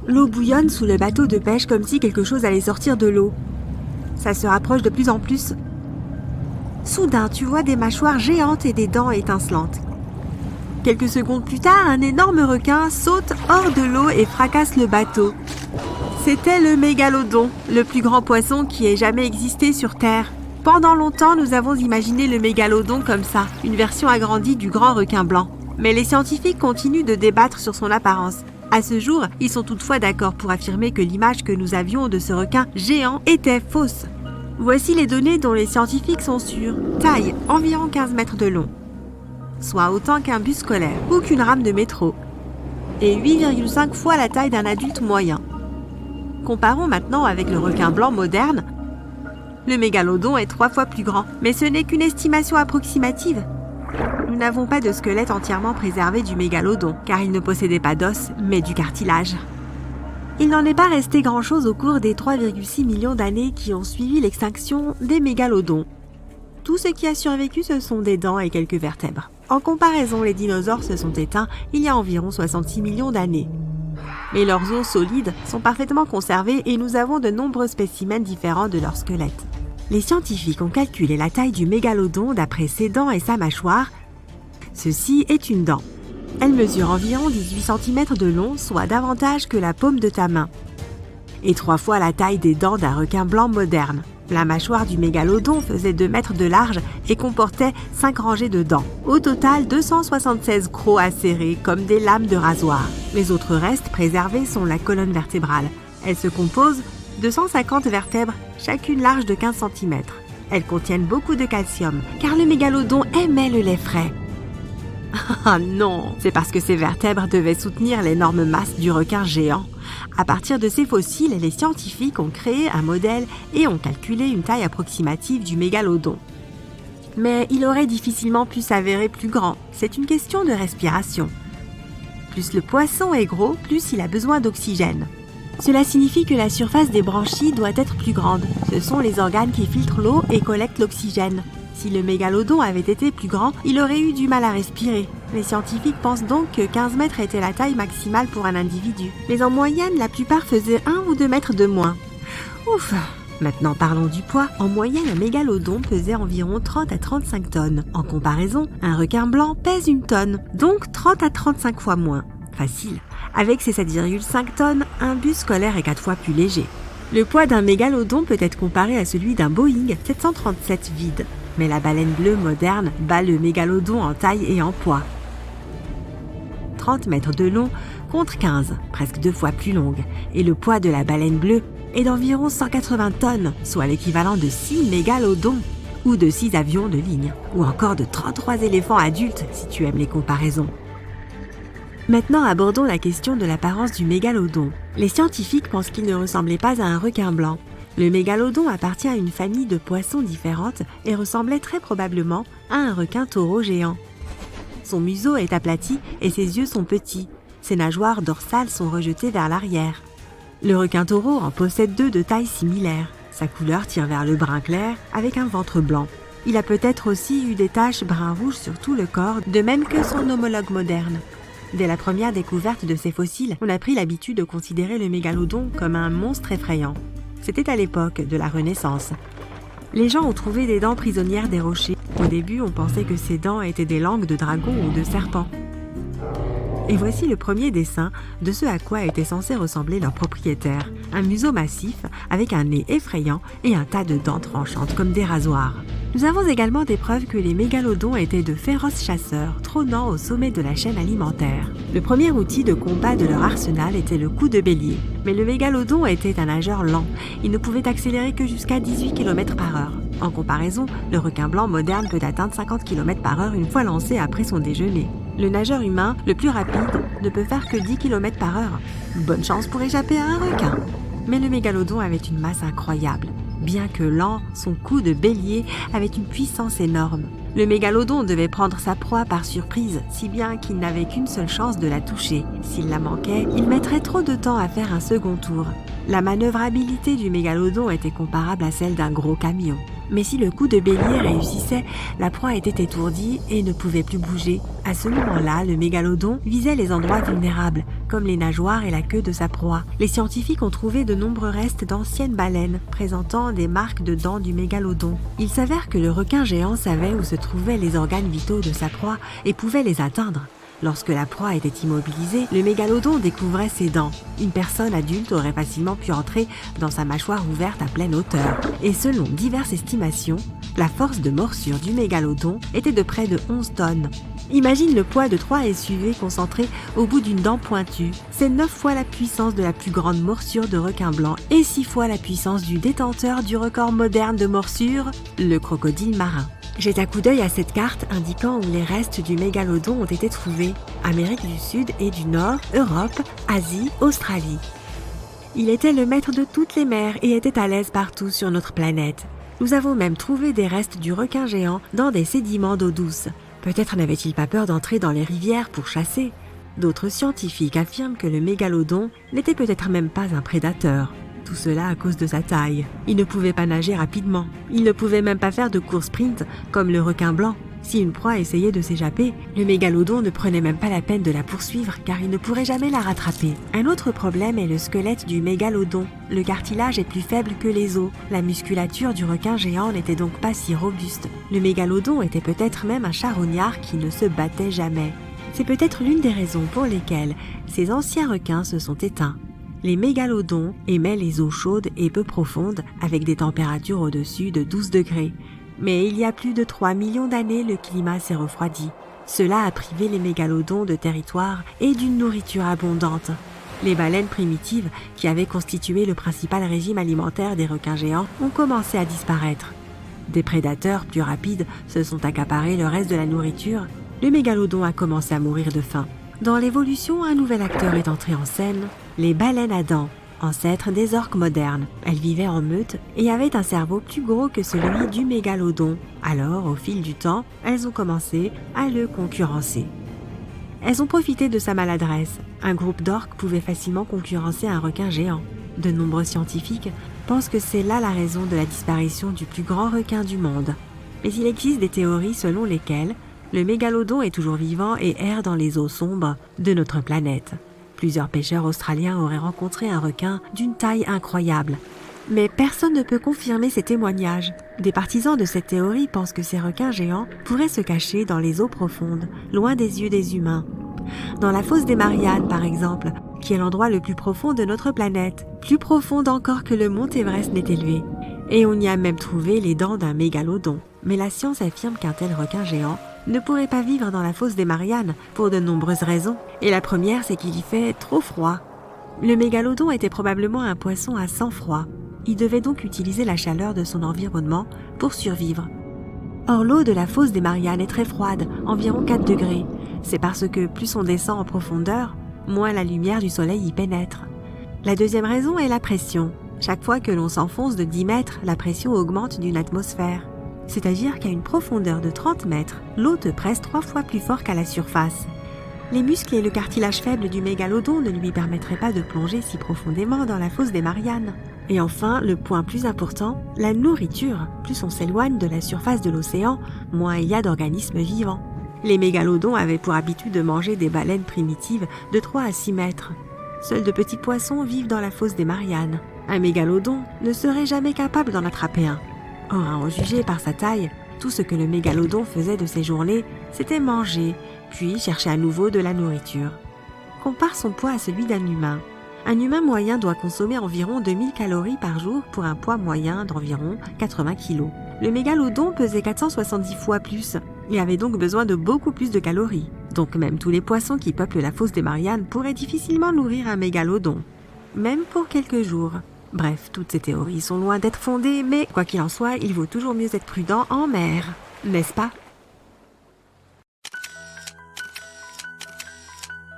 L'eau bouillonne sous le bateau de pêche comme si quelque chose allait sortir de l'eau. Ça se rapproche de plus en plus. Soudain, tu vois des mâchoires géantes et des dents étincelantes. Quelques secondes plus tard, un énorme requin saute hors de l'eau et fracasse le bateau. C'était le mégalodon, le plus grand poisson qui ait jamais existé sur Terre. Pendant longtemps, nous avons imaginé le mégalodon comme ça, une version agrandie du grand requin blanc. Mais les scientifiques continuent de débattre sur son apparence. À ce jour, ils sont toutefois d'accord pour affirmer que l'image que nous avions de ce requin géant était fausse. Voici les données dont les scientifiques sont sûrs. Taille, environ 15 mètres de long, soit autant qu'un bus scolaire ou qu'une rame de métro, et 8,5 fois la taille d'un adulte moyen. Comparons maintenant avec le requin blanc moderne. Le mégalodon est 3 fois plus grand, mais ce n'est qu'une estimation approximative. Nous n'avons pas de squelette entièrement préservé du mégalodon, car il ne possédait pas d'os, mais du cartilage. Il n'en est pas resté grand-chose au cours des 3,6 millions d'années qui ont suivi l'extinction des mégalodons. Tout ce qui a survécu, ce sont des dents et quelques vertèbres. En comparaison, les dinosaures se sont éteints il y a environ 66 millions d'années. Mais leurs os solides sont parfaitement conservés et nous avons de nombreux spécimens différents de leur squelette. Les scientifiques ont calculé la taille du mégalodon d'après ses dents et sa mâchoire. Ceci est une dent. Elle mesure environ 18 cm de long, soit davantage que la paume de ta main, et 3 fois la taille des dents d'un requin blanc moderne. La mâchoire du mégalodon faisait 2 mètres de large et comportait 5 rangées de dents. Au total, 276 crocs acérés comme des lames de rasoir. Les autres restes préservés sont la colonne vertébrale. Elle se compose de 150 vertèbres, chacune large de 15 cm. Elles contiennent beaucoup de calcium, car le mégalodon aimait le lait frais. Ah non, c'est parce que ces vertèbres devaient soutenir l'énorme masse du requin géant. À partir de ces fossiles, les scientifiques ont créé un modèle et ont calculé une taille approximative du mégalodon. Mais il aurait difficilement pu s'avérer plus grand. C'est une question de respiration. Plus le poisson est gros, plus il a besoin d'oxygène. Cela signifie que la surface des branchies doit être plus grande. Ce sont les organes qui filtrent l'eau et collectent l'oxygène. Si le mégalodon avait été plus grand, il aurait eu du mal à respirer. Les scientifiques pensent donc que 15 mètres était la taille maximale pour un individu. Mais en moyenne, la plupart faisaient 1 ou 2 mètres de moins. Ouf! Maintenant parlons du poids. En moyenne, un mégalodon pesait environ 30 à 35 tonnes. En comparaison, un requin blanc pèse 1 tonne, donc 30 à 35 fois moins. Facile. Avec ses 7,5 tonnes, un bus scolaire est 4 fois plus léger. Le poids d'un mégalodon peut être comparé à celui d'un Boeing 737 vide. Mais la baleine bleue moderne bat le mégalodon en taille et en poids. 30 mètres de long contre 15, presque 2 fois plus longue, et le poids de la baleine bleue est d'environ 180 tonnes, soit l'équivalent de 6 mégalodons, ou de 6 avions de ligne, ou encore de 33 éléphants adultes si tu aimes les comparaisons. Maintenant abordons la question de l'apparence du mégalodon. Les scientifiques pensent qu'il ne ressemblait pas à un requin blanc. Le mégalodon appartient à une famille de poissons différentes et ressemblait très probablement à un requin taureau géant. Son museau est aplati et ses yeux sont petits. Ses nageoires dorsales sont rejetées vers l'arrière. Le requin taureau en possède 2 de taille similaire. Sa couleur tire vers le brun clair avec un ventre blanc. Il a peut-être aussi eu des taches brun-rouge sur tout le corps, de même que son homologue moderne. Dès la première découverte de ces fossiles, on a pris l'habitude de considérer le mégalodon comme un monstre effrayant. C'était à l'époque de la Renaissance. Les gens ont trouvé des dents prisonnières des rochers. Au début, on pensait que ces dents étaient des langues de dragon ou de serpent. Et voici le premier dessin de ce à quoi était censé ressembler leur propriétaire. Un museau massif avec un nez effrayant et un tas de dents tranchantes comme des rasoirs. Nous avons également des preuves que les mégalodons étaient de féroces chasseurs, trônant au sommet de la chaîne alimentaire. Le premier outil de combat de leur arsenal était le coup de bélier. Mais le mégalodon était un nageur lent. Il ne pouvait accélérer que jusqu'à 18 km/h. En comparaison, le requin blanc moderne peut atteindre 50 km/h une fois lancé après son déjeuner. Le nageur humain, le plus rapide, ne peut faire que 10 km/h. Bonne chance pour échapper à un requin. Mais le mégalodon avait une masse incroyable. Bien que lent, son coup de bélier avait une puissance énorme. Le mégalodon devait prendre sa proie par surprise, si bien qu'il n'avait qu'une seule chance de la toucher. S'il la manquait, il mettrait trop de temps à faire un second tour. La manœuvrabilité du mégalodon était comparable à celle d'un gros camion. Mais si le coup de bélier réussissait, la proie était étourdie et ne pouvait plus bouger. À ce moment-là, le mégalodon visait les endroits vulnérables, comme les nageoires et la queue de sa proie. Les scientifiques ont trouvé de nombreux restes d'anciennes baleines, présentant des marques de dents du mégalodon. Il s'avère que le requin géant savait où se trouvaient les organes vitaux de sa proie et pouvait les atteindre. Lorsque la proie était immobilisée, le mégalodon découvrait ses dents. Une personne adulte aurait facilement pu entrer dans sa mâchoire ouverte à pleine hauteur. Et selon diverses estimations, la force de morsure du mégalodon était de près de 11 tonnes. Imagine le poids de 3 SUV concentrés au bout d'une dent pointue. C'est 9 fois la puissance de la plus grande morsure de requin blanc et 6 fois la puissance du détenteur du record moderne de morsure, le crocodile marin. Jette un coup d'œil à cette carte indiquant où les restes du mégalodon ont été trouvés. Amérique du Sud et du Nord, Europe, Asie, Australie. Il était le maître de toutes les mers et était à l'aise partout sur notre planète. Nous avons même trouvé des restes du requin géant dans des sédiments d'eau douce. Peut-être n'avait-il pas peur d'entrer dans les rivières pour chasser. D'autres scientifiques affirment que le mégalodon n'était peut-être même pas un prédateur. Tout cela à cause de sa taille. Il ne pouvait pas nager rapidement. Il ne pouvait même pas faire de course sprint comme le requin blanc. Si une proie essayait de s'échapper, le mégalodon ne prenait même pas la peine de la poursuivre car il ne pourrait jamais la rattraper. Un autre problème est le squelette du mégalodon. Le cartilage est plus faible que les os. La musculature du requin géant n'était donc pas si robuste. Le mégalodon était peut-être même un charognard qui ne se battait jamais. C'est peut-être l'une des raisons pour lesquelles ces anciens requins se sont éteints. Les mégalodons aimaient les eaux chaudes et peu profondes avec des températures au-dessus de 12 degrés. Mais il y a plus de 3 millions d'années, le climat s'est refroidi. Cela a privé les mégalodons de territoire et d'une nourriture abondante. Les baleines primitives, qui avaient constitué le principal régime alimentaire des requins géants, ont commencé à disparaître. Des prédateurs plus rapides se sont accaparés le reste de la nourriture. Le mégalodon a commencé à mourir de faim. Dans l'évolution, un nouvel acteur est entré en scène, les baleines à dents, ancêtres des orques modernes. Elles vivaient en meute et avaient un cerveau plus gros que celui du mégalodon. Alors, au fil du temps, elles ont commencé à le concurrencer. Elles ont profité de sa maladresse. Un groupe d'orques pouvait facilement concurrencer un requin géant. De nombreux scientifiques pensent que c'est là la raison de la disparition du plus grand requin du monde. Mais il existe des théories selon lesquelles le mégalodon est toujours vivant et erre dans les eaux sombres de notre planète. Plusieurs pêcheurs australiens auraient rencontré un requin d'une taille incroyable. Mais personne ne peut confirmer ces témoignages. Des partisans de cette théorie pensent que ces requins géants pourraient se cacher dans les eaux profondes, loin des yeux des humains. Dans la fosse des Mariannes, par exemple, qui est l'endroit le plus profond de notre planète, plus profonde encore que le mont Everest n'est élevé. Et on y a même trouvé les dents d'un mégalodon. Mais la science affirme qu'un tel requin géant ne pourrait pas vivre dans la fosse des Mariannes pour de nombreuses raisons. Et la première, c'est qu'il y fait trop froid. Le mégalodon était probablement un poisson à sang froid. Il devait donc utiliser la chaleur de son environnement pour survivre. Or, l'eau de la fosse des Mariannes est très froide, environ 4 degrés. C'est parce que plus on descend en profondeur, moins la lumière du soleil y pénètre. La deuxième raison est la pression. Chaque fois que l'on s'enfonce de 10 mètres, la pression augmente d'une atmosphère. C'est-à-dire qu'à une profondeur de 30 mètres, l'eau te presse 3 fois plus fort qu'à la surface. Les muscles et le cartilage faible du mégalodon ne lui permettraient pas de plonger si profondément dans la fosse des Mariannes. Et enfin, le point plus important, la nourriture. Plus on s'éloigne de la surface de l'océan, moins il y a d'organismes vivants. Les mégalodons avaient pour habitude de manger des baleines primitives de 3 à 6 mètres. Seuls de petits poissons vivent dans la fosse des Mariannes. Un mégalodon ne serait jamais capable d'en attraper un. Or, à en juger par sa taille, tout ce que le mégalodon faisait de ses journées, c'était manger, puis chercher à nouveau de la nourriture. Compare son poids à celui d'un humain. Un humain moyen doit consommer environ 2000 calories par jour pour un poids moyen d'environ 80 kg. Le mégalodon pesait 470 fois plus et avait donc besoin de beaucoup plus de calories. Donc même tous les poissons qui peuplent la fosse des Mariannes pourraient difficilement nourrir un mégalodon, même pour quelques jours. Bref, toutes ces théories sont loin d'être fondées, mais quoi qu'il en soit, il vaut toujours mieux être prudent en mer, n'est-ce pas?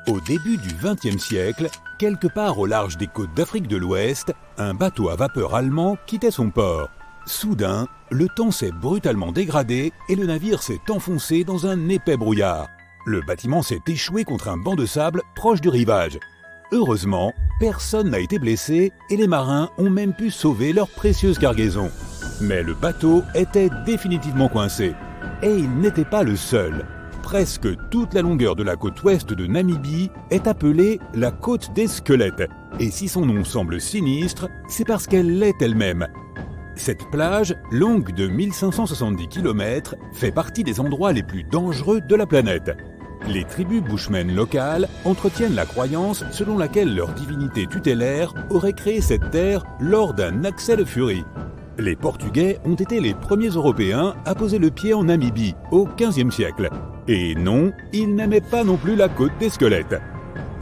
Au début du XXe siècle, quelque part au large des côtes d'Afrique de l'Ouest, un bateau à vapeur allemand quittait son port. Soudain, le temps s'est brutalement dégradé et le navire s'est enfoncé dans un épais brouillard. Le bâtiment s'est échoué contre un banc de sable proche du rivage. Heureusement, personne n'a été blessé et les marins ont même pu sauver leur précieuse cargaison. Mais le bateau était définitivement coincé. Et il n'était pas le seul. Presque toute la longueur de la côte ouest de Namibie est appelée la côte des squelettes. Et si son nom semble sinistre, c'est parce qu'elle l'est elle-même. Cette plage, longue de 1570 km, fait partie des endroits les plus dangereux de la planète. Les tribus bushmen locales entretiennent la croyance selon laquelle leur divinité tutélaire aurait créé cette terre lors d'un accès de furie. Les Portugais ont été les premiers Européens à poser le pied en Namibie au XVe siècle. Et non, ils n'aimaient pas non plus la côte des squelettes.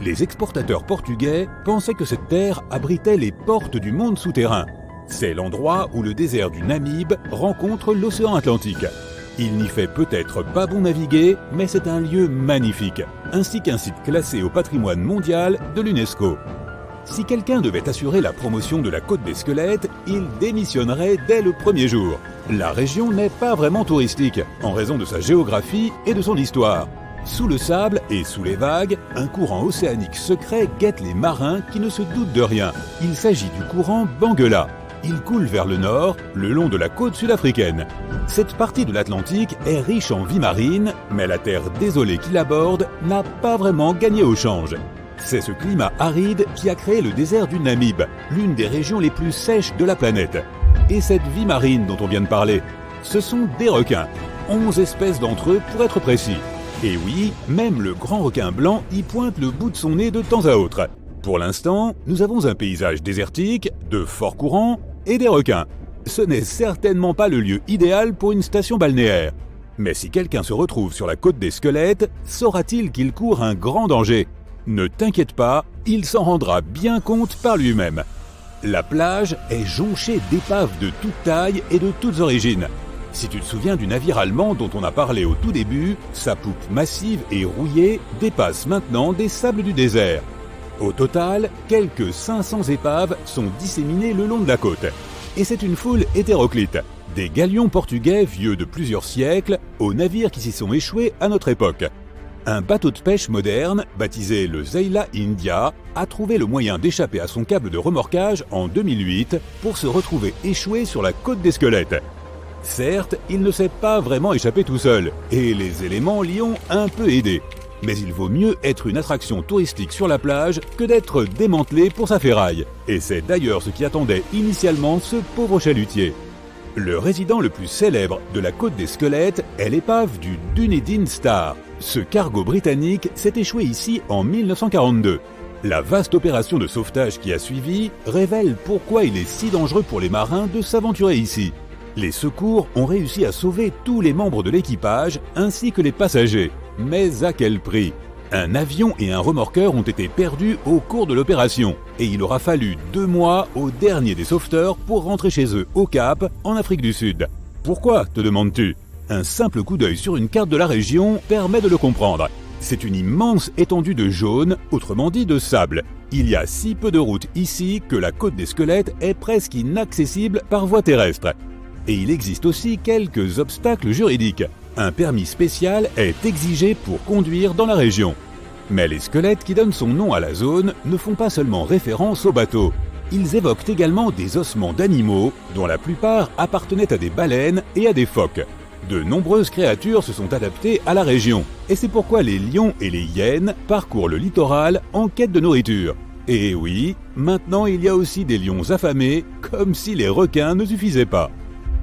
Les exportateurs portugais pensaient que cette terre abritait les portes du monde souterrain. C'est l'endroit où le désert du Namib rencontre l'océan Atlantique. Il n'y fait peut-être pas bon naviguer, mais c'est un lieu magnifique, ainsi qu'un site classé au patrimoine mondial de l'UNESCO. Si quelqu'un devait assurer la promotion de la côte des squelettes, il démissionnerait dès le premier jour. La région n'est pas vraiment touristique, en raison de sa géographie et de son histoire. Sous le sable et sous les vagues, un courant océanique secret guette les marins qui ne se doutent de rien. Il s'agit du courant Benguela. Il coule vers le nord, le long de la côte sud-africaine. Cette partie de l'Atlantique est riche en vie marine, mais la terre désolée qui l'aborde n'a pas vraiment gagné au change. C'est ce climat aride qui a créé le désert du Namib, l'une des régions les plus sèches de la planète. Et cette vie marine dont on vient de parler, ce sont des requins. 11 espèces d'entre eux pour être précis. Et oui, même le grand requin blanc y pointe le bout de son nez de temps à autre. Pour l'instant, nous avons un paysage désertique, de forts courants et des requins. Ce n'est certainement pas le lieu idéal pour une station balnéaire. Mais si quelqu'un se retrouve sur la côte des squelettes, saura-t-il qu'il court un grand danger ? Ne t'inquiète pas, il s'en rendra bien compte par lui-même. La plage est jonchée d'épaves de toute taille et de toutes origines. Si tu te souviens du navire allemand dont on a parlé au tout début, sa poupe massive et rouillée dépasse maintenant des sables du désert. Au total, quelques 500 épaves sont disséminées le long de la côte. Et c'est une foule hétéroclite, des galions portugais vieux de plusieurs siècles aux navires qui s'y sont échoués à notre époque. Un bateau de pêche moderne, baptisé le Zeila India, a trouvé le moyen d'échapper à son câble de remorquage en 2008 pour se retrouver échoué sur la côte des squelettes. Certes, il ne s'est pas vraiment échappé tout seul, et les éléments l'y ont un peu aidé. Mais il vaut mieux être une attraction touristique sur la plage que d'être démantelé pour sa ferraille. Et c'est d'ailleurs ce qui attendait initialement ce pauvre chalutier. Le résident le plus célèbre de la côte des squelettes est l'épave du Dunedin Star. Ce cargo britannique s'est échoué ici en 1942. La vaste opération de sauvetage qui a suivi révèle pourquoi il est si dangereux pour les marins de s'aventurer ici. Les secours ont réussi à sauver tous les membres de l'équipage ainsi que les passagers. Mais à quel prix ? Un avion et un remorqueur ont été perdus au cours de l'opération et il aura fallu 2 mois au dernier des sauveteurs pour rentrer chez eux au Cap, en Afrique du Sud. Pourquoi, te demandes-tu ? Un simple coup d'œil sur une carte de la région permet de le comprendre. C'est une immense étendue de jaune, autrement dit de sable. Il y a si peu de routes ici que la côte des squelettes est presque inaccessible par voie terrestre. Et il existe aussi quelques obstacles juridiques. Un permis spécial est exigé pour conduire dans la région. Mais les squelettes qui donnent son nom à la zone ne font pas seulement référence au bateau. Ils évoquent également des ossements d'animaux, dont la plupart appartenaient à des baleines et à des phoques. De nombreuses créatures se sont adaptées à la région, et c'est pourquoi les lions et les hyènes parcourent le littoral en quête de nourriture. Et oui, maintenant il y a aussi des lions affamés, comme si les requins ne suffisaient pas.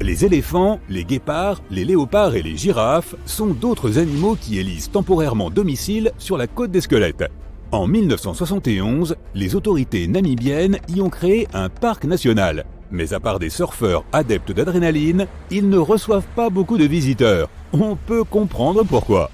Les éléphants, les guépards, les léopards et les girafes sont d'autres animaux qui élisent temporairement domicile sur la côte des squelettes. En 1971, les autorités namibiennes y ont créé un parc national. Mais à part des surfeurs adeptes d'adrénaline, ils ne reçoivent pas beaucoup de visiteurs. On peut comprendre pourquoi.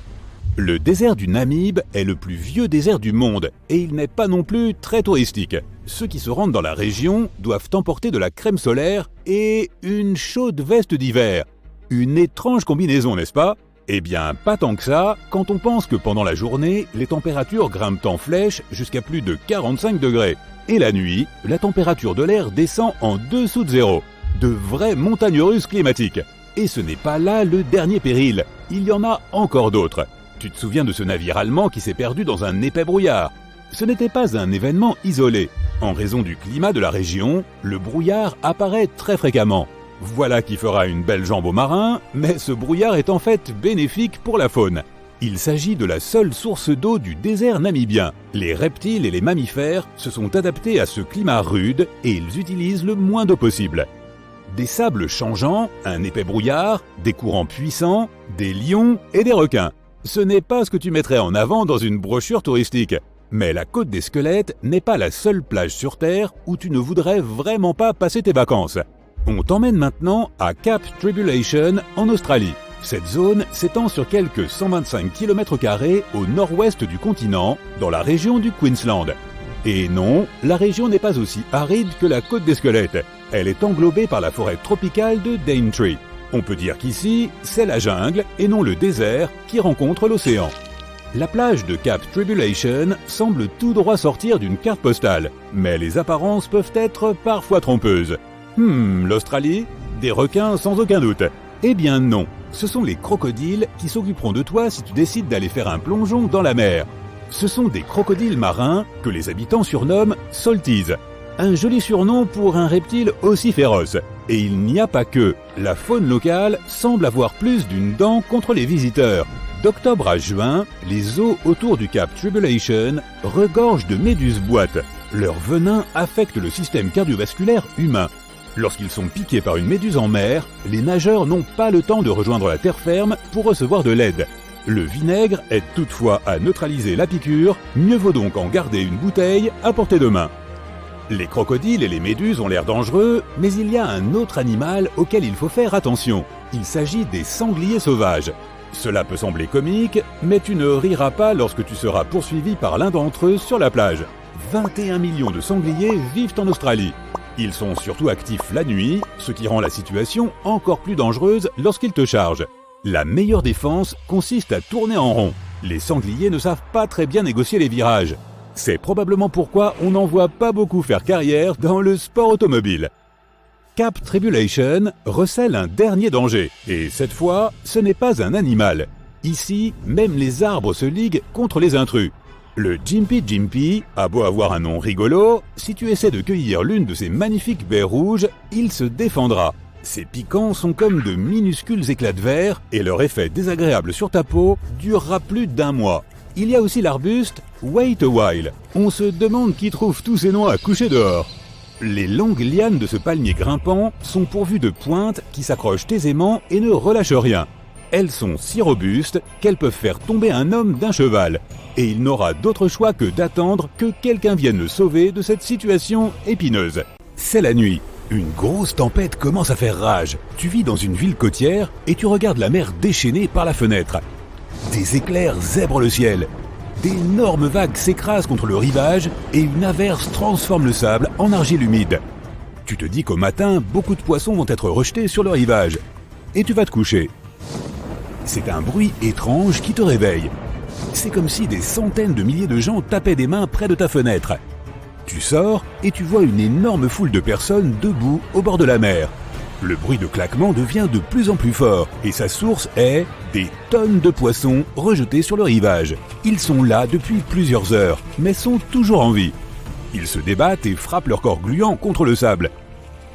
Le désert du Namib est le plus vieux désert du monde et il n'est pas non plus très touristique. Ceux qui se rendent dans la région doivent emporter de la crème solaire et une chaude veste d'hiver. Une étrange combinaison, n'est-ce pas ? Eh bien, pas tant que ça, quand on pense que pendant la journée, les températures grimpent en flèche jusqu'à plus de 45 degrés. Et la nuit, la température de l'air descend en dessous de zéro. De vraies montagnes russes climatiques. Et ce n'est pas là le dernier péril. Il y en a encore d'autres. Tu te souviens de ce navire allemand qui s'est perdu dans un épais brouillard ? Ce n'était pas un événement isolé. En raison du climat de la région, le brouillard apparaît très fréquemment. Voilà qui fera une belle jambe aux marins, mais ce brouillard est en fait bénéfique pour la faune. Il s'agit de la seule source d'eau du désert namibien. Les reptiles et les mammifères se sont adaptés à ce climat rude et ils utilisent le moins d'eau possible. Des sables changeants, un épais brouillard, des courants puissants, des lions et des requins. Ce n'est pas ce que tu mettrais en avant dans une brochure touristique. Mais la côte des squelettes n'est pas la seule plage sur Terre où tu ne voudrais vraiment pas passer tes vacances. On t'emmène maintenant à Cap Tribulation en Australie. Cette zone s'étend sur quelques 125 km² au nord-ouest du continent, dans la région du Queensland. Et non, la région n'est pas aussi aride que la côte des squelettes. Elle est englobée par la forêt tropicale de Daintree. On peut dire qu'ici, c'est la jungle et non le désert qui rencontre l'océan. La plage de Cap Tribulation semble tout droit sortir d'une carte postale, mais les apparences peuvent être parfois trompeuses. L'Australie? Des requins sans aucun doute. Eh bien non, ce sont les crocodiles qui s'occuperont de toi si tu décides d'aller faire un plongeon dans la mer. Ce sont des crocodiles marins que les habitants surnomment Salties. Un joli surnom pour un reptile aussi féroce. Et il n'y a pas que. La faune locale semble avoir plus d'une dent contre les visiteurs. D'octobre à juin, les eaux autour du Cap Tribulation regorgent de méduses boîtes. Leur venin affecte le système cardiovasculaire humain. Lorsqu'ils sont piqués par une méduse en mer, les nageurs n'ont pas le temps de rejoindre la terre ferme pour recevoir de l'aide. Le vinaigre aide toutefois à neutraliser la piqûre, mieux vaut donc en garder une bouteille à portée de main. Les crocodiles et les méduses ont l'air dangereux, mais il y a un autre animal auquel il faut faire attention. Il s'agit des sangliers sauvages. Cela peut sembler comique, mais tu ne riras pas lorsque tu seras poursuivi par l'un d'entre eux sur la plage. 21 millions de sangliers vivent en Australie. Ils sont surtout actifs la nuit, ce qui rend la situation encore plus dangereuse lorsqu'ils te chargent. La meilleure défense consiste à tourner en rond. Les sangliers ne savent pas très bien négocier les virages. C'est probablement pourquoi on n'en voit pas beaucoup faire carrière dans le sport automobile. Cap Tribulation recèle un dernier danger, et cette fois, ce n'est pas un animal. Ici, même les arbres se liguent contre les intrus. Le Gympie Gympie a beau avoir un nom rigolo, si tu essaies de cueillir l'une de ces magnifiques baies rouges, il se défendra. Ces piquants sont comme de minuscules éclats de verre et leur effet désagréable sur ta peau durera plus d'1 mois. Il y a aussi l'arbuste Wait a While. On se demande qui trouve tous ces noms à coucher dehors. Les longues lianes de ce palmier grimpant sont pourvues de pointes qui s'accrochent aisément et ne relâchent rien. Elles sont si robustes qu'elles peuvent faire tomber un homme d'un cheval. Et il n'aura d'autre choix que d'attendre que quelqu'un vienne le sauver de cette situation épineuse. C'est la nuit. Une grosse tempête commence à faire rage. Tu vis dans une ville côtière et tu regardes la mer déchaînée par la fenêtre. Des éclairs zèbrent le ciel. D'énormes vagues s'écrasent contre le rivage et une averse transforme le sable en argile humide. Tu te dis qu'au matin, beaucoup de poissons vont être rejetés sur le rivage. Et tu vas te coucher. C'est un bruit étrange qui te réveille. C'est comme si des centaines de milliers de gens tapaient des mains près de ta fenêtre. Tu sors et tu vois une énorme foule de personnes debout au bord de la mer. Le bruit de claquement devient de plus en plus fort et sa source est des tonnes de poissons rejetés sur le rivage. Ils sont là depuis plusieurs heures, mais sont toujours en vie. Ils se débattent et frappent leur corps gluant contre le sable.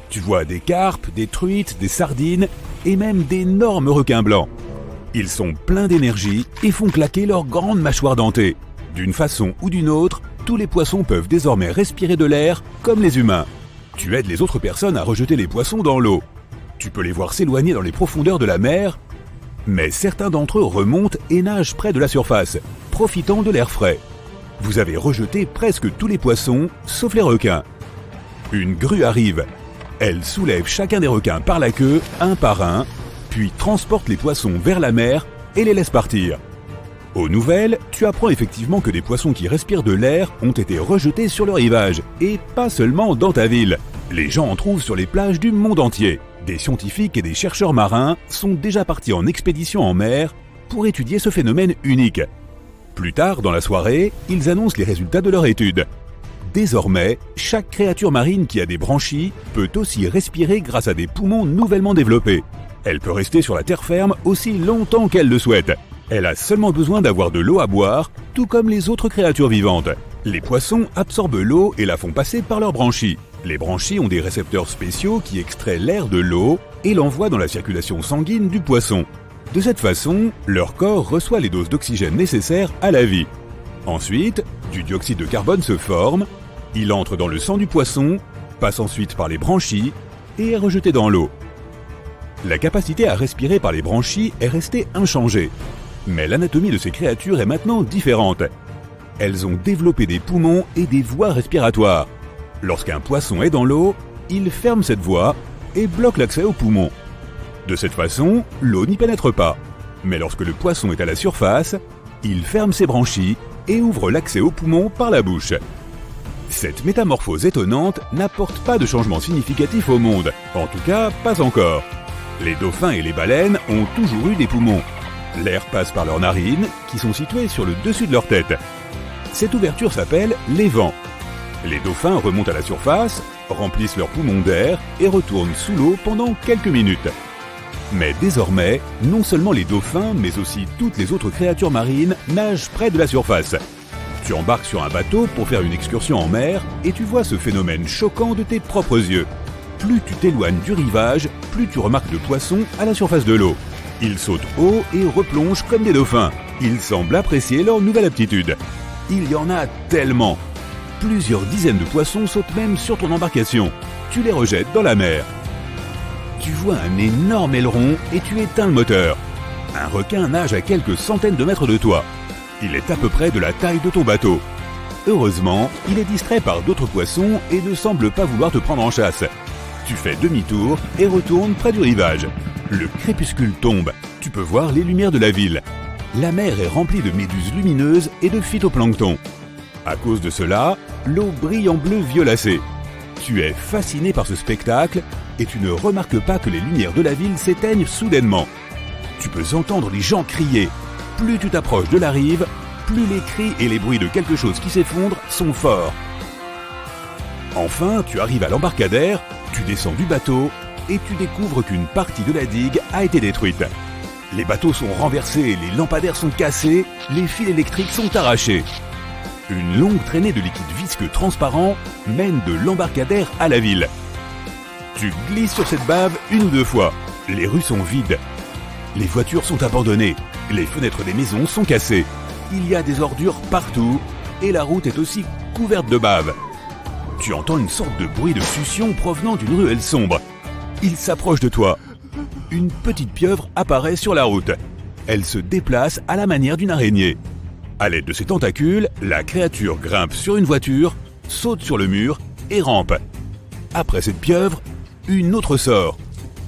Tu vois des carpes, des truites, des sardines et même d'énormes requins blancs. Ils sont pleins d'énergie et font claquer leurs grandes mâchoires dentées. D'une façon ou d'une autre, tous les poissons peuvent désormais respirer de l'air comme les humains. Tu aides les autres personnes à rejeter les poissons dans l'eau. Tu peux les voir s'éloigner dans les profondeurs de la mer, mais certains d'entre eux remontent et nagent près de la surface, profitant de l'air frais. Vous avez rejeté presque tous les poissons, sauf les requins. Une grue arrive. Elle soulève chacun des requins par la queue, un par un, puis transporte les poissons vers la mer et les laisse partir. Aux nouvelles, tu apprends effectivement que des poissons qui respirent de l'air ont été rejetés sur le rivage, et pas seulement dans ta ville. Les gens en trouvent sur les plages du monde entier. Des scientifiques et des chercheurs marins sont déjà partis en expédition en mer pour étudier ce phénomène unique. Plus tard dans la soirée, ils annoncent les résultats de leur étude. Désormais, chaque créature marine qui a des branchies peut aussi respirer grâce à des poumons nouvellement développés. Elle peut rester sur la terre ferme aussi longtemps qu'elle le souhaite. Elle a seulement besoin d'avoir de l'eau à boire, tout comme les autres créatures vivantes. Les poissons absorbent l'eau et la font passer par leurs branchies. Les branchies ont des récepteurs spéciaux qui extraient l'air de l'eau et l'envoient dans la circulation sanguine du poisson. De cette façon, leur corps reçoit les doses d'oxygène nécessaires à la vie. Ensuite, du dioxyde de carbone se forme, il entre dans le sang du poisson, passe ensuite par les branchies et est rejeté dans l'eau. La capacité à respirer par les branchies est restée inchangée, mais l'anatomie de ces créatures est maintenant différente. Elles ont développé des poumons et des voies respiratoires. Lorsqu'un poisson est dans l'eau, il ferme cette voie et bloque l'accès aux poumons. De cette façon, l'eau n'y pénètre pas. Mais lorsque le poisson est à la surface, il ferme ses branchies et ouvre l'accès aux poumons par la bouche. Cette métamorphose étonnante n'apporte pas de changement significatif au monde, en tout cas pas encore. Les dauphins et les baleines ont toujours eu des poumons. L'air passe par leurs narines, qui sont situées sur le dessus de leur tête. Cette ouverture s'appelle l'évent. Les dauphins remontent à la surface, remplissent leurs poumons d'air et retournent sous l'eau pendant quelques minutes. Mais désormais, non seulement les dauphins, mais aussi toutes les autres créatures marines nagent près de la surface. Tu embarques sur un bateau pour faire une excursion en mer et tu vois ce phénomène choquant de tes propres yeux. Plus tu t'éloignes du rivage, plus tu remarques de poissons à la surface de l'eau. Ils sautent haut et replongent comme des dauphins. Ils semblent apprécier leur nouvelle aptitude. Il y en a tellement. Plusieurs dizaines de poissons sautent même sur ton embarcation. Tu les rejettes dans la mer. Tu vois un énorme aileron et tu éteins le moteur. Un requin nage à quelques centaines de mètres de toi. Il est à peu près de la taille de ton bateau. Heureusement, il est distrait par d'autres poissons et ne semble pas vouloir te prendre en chasse. Tu fais demi-tour et retournes près du rivage. Le crépuscule tombe. Tu peux voir les lumières de la ville. La mer est remplie de méduses lumineuses et de phytoplancton. À cause de cela, l'eau brille en bleu violacé. Tu es fasciné par ce spectacle et tu ne remarques pas que les lumières de la ville s'éteignent soudainement. Tu peux entendre les gens crier. Plus tu t'approches de la rive, plus les cris et les bruits de quelque chose qui s'effondre sont forts. Enfin, tu arrives à l'embarcadère, tu descends du bateau et tu découvres qu'une partie de la digue a été détruite. Les bateaux sont renversés, les lampadaires sont cassés, les fils électriques sont arrachés. Une longue traînée de liquide visqueux transparent mène de l'embarcadère à la ville. Tu glisses sur cette bave une ou deux fois. Les rues sont vides. Les voitures sont abandonnées. Les fenêtres des maisons sont cassées. Il y a des ordures partout et la route est aussi couverte de bave. Tu entends une sorte de bruit de succion provenant d'une ruelle sombre. Il s'approche de toi. Une petite pieuvre apparaît sur la route. Elle se déplace à la manière d'une araignée. À l'aide de ses tentacules, la créature grimpe sur une voiture, saute sur le mur et rampe. Après cette pieuvre, une autre sort.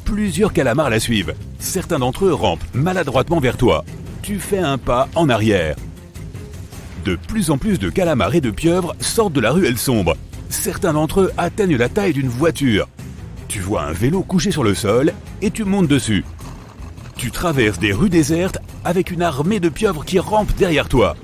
Plusieurs calamars la suivent. Certains d'entre eux rampent maladroitement vers toi. Tu fais un pas en arrière. De plus en plus de calamars et de pieuvres sortent de la ruelle sombre. Certains d'entre eux atteignent la taille d'une voiture. Tu vois un vélo couché sur le sol et tu montes dessus. Tu traverses des rues désertes avec une armée de pieuvres qui rampent derrière toi.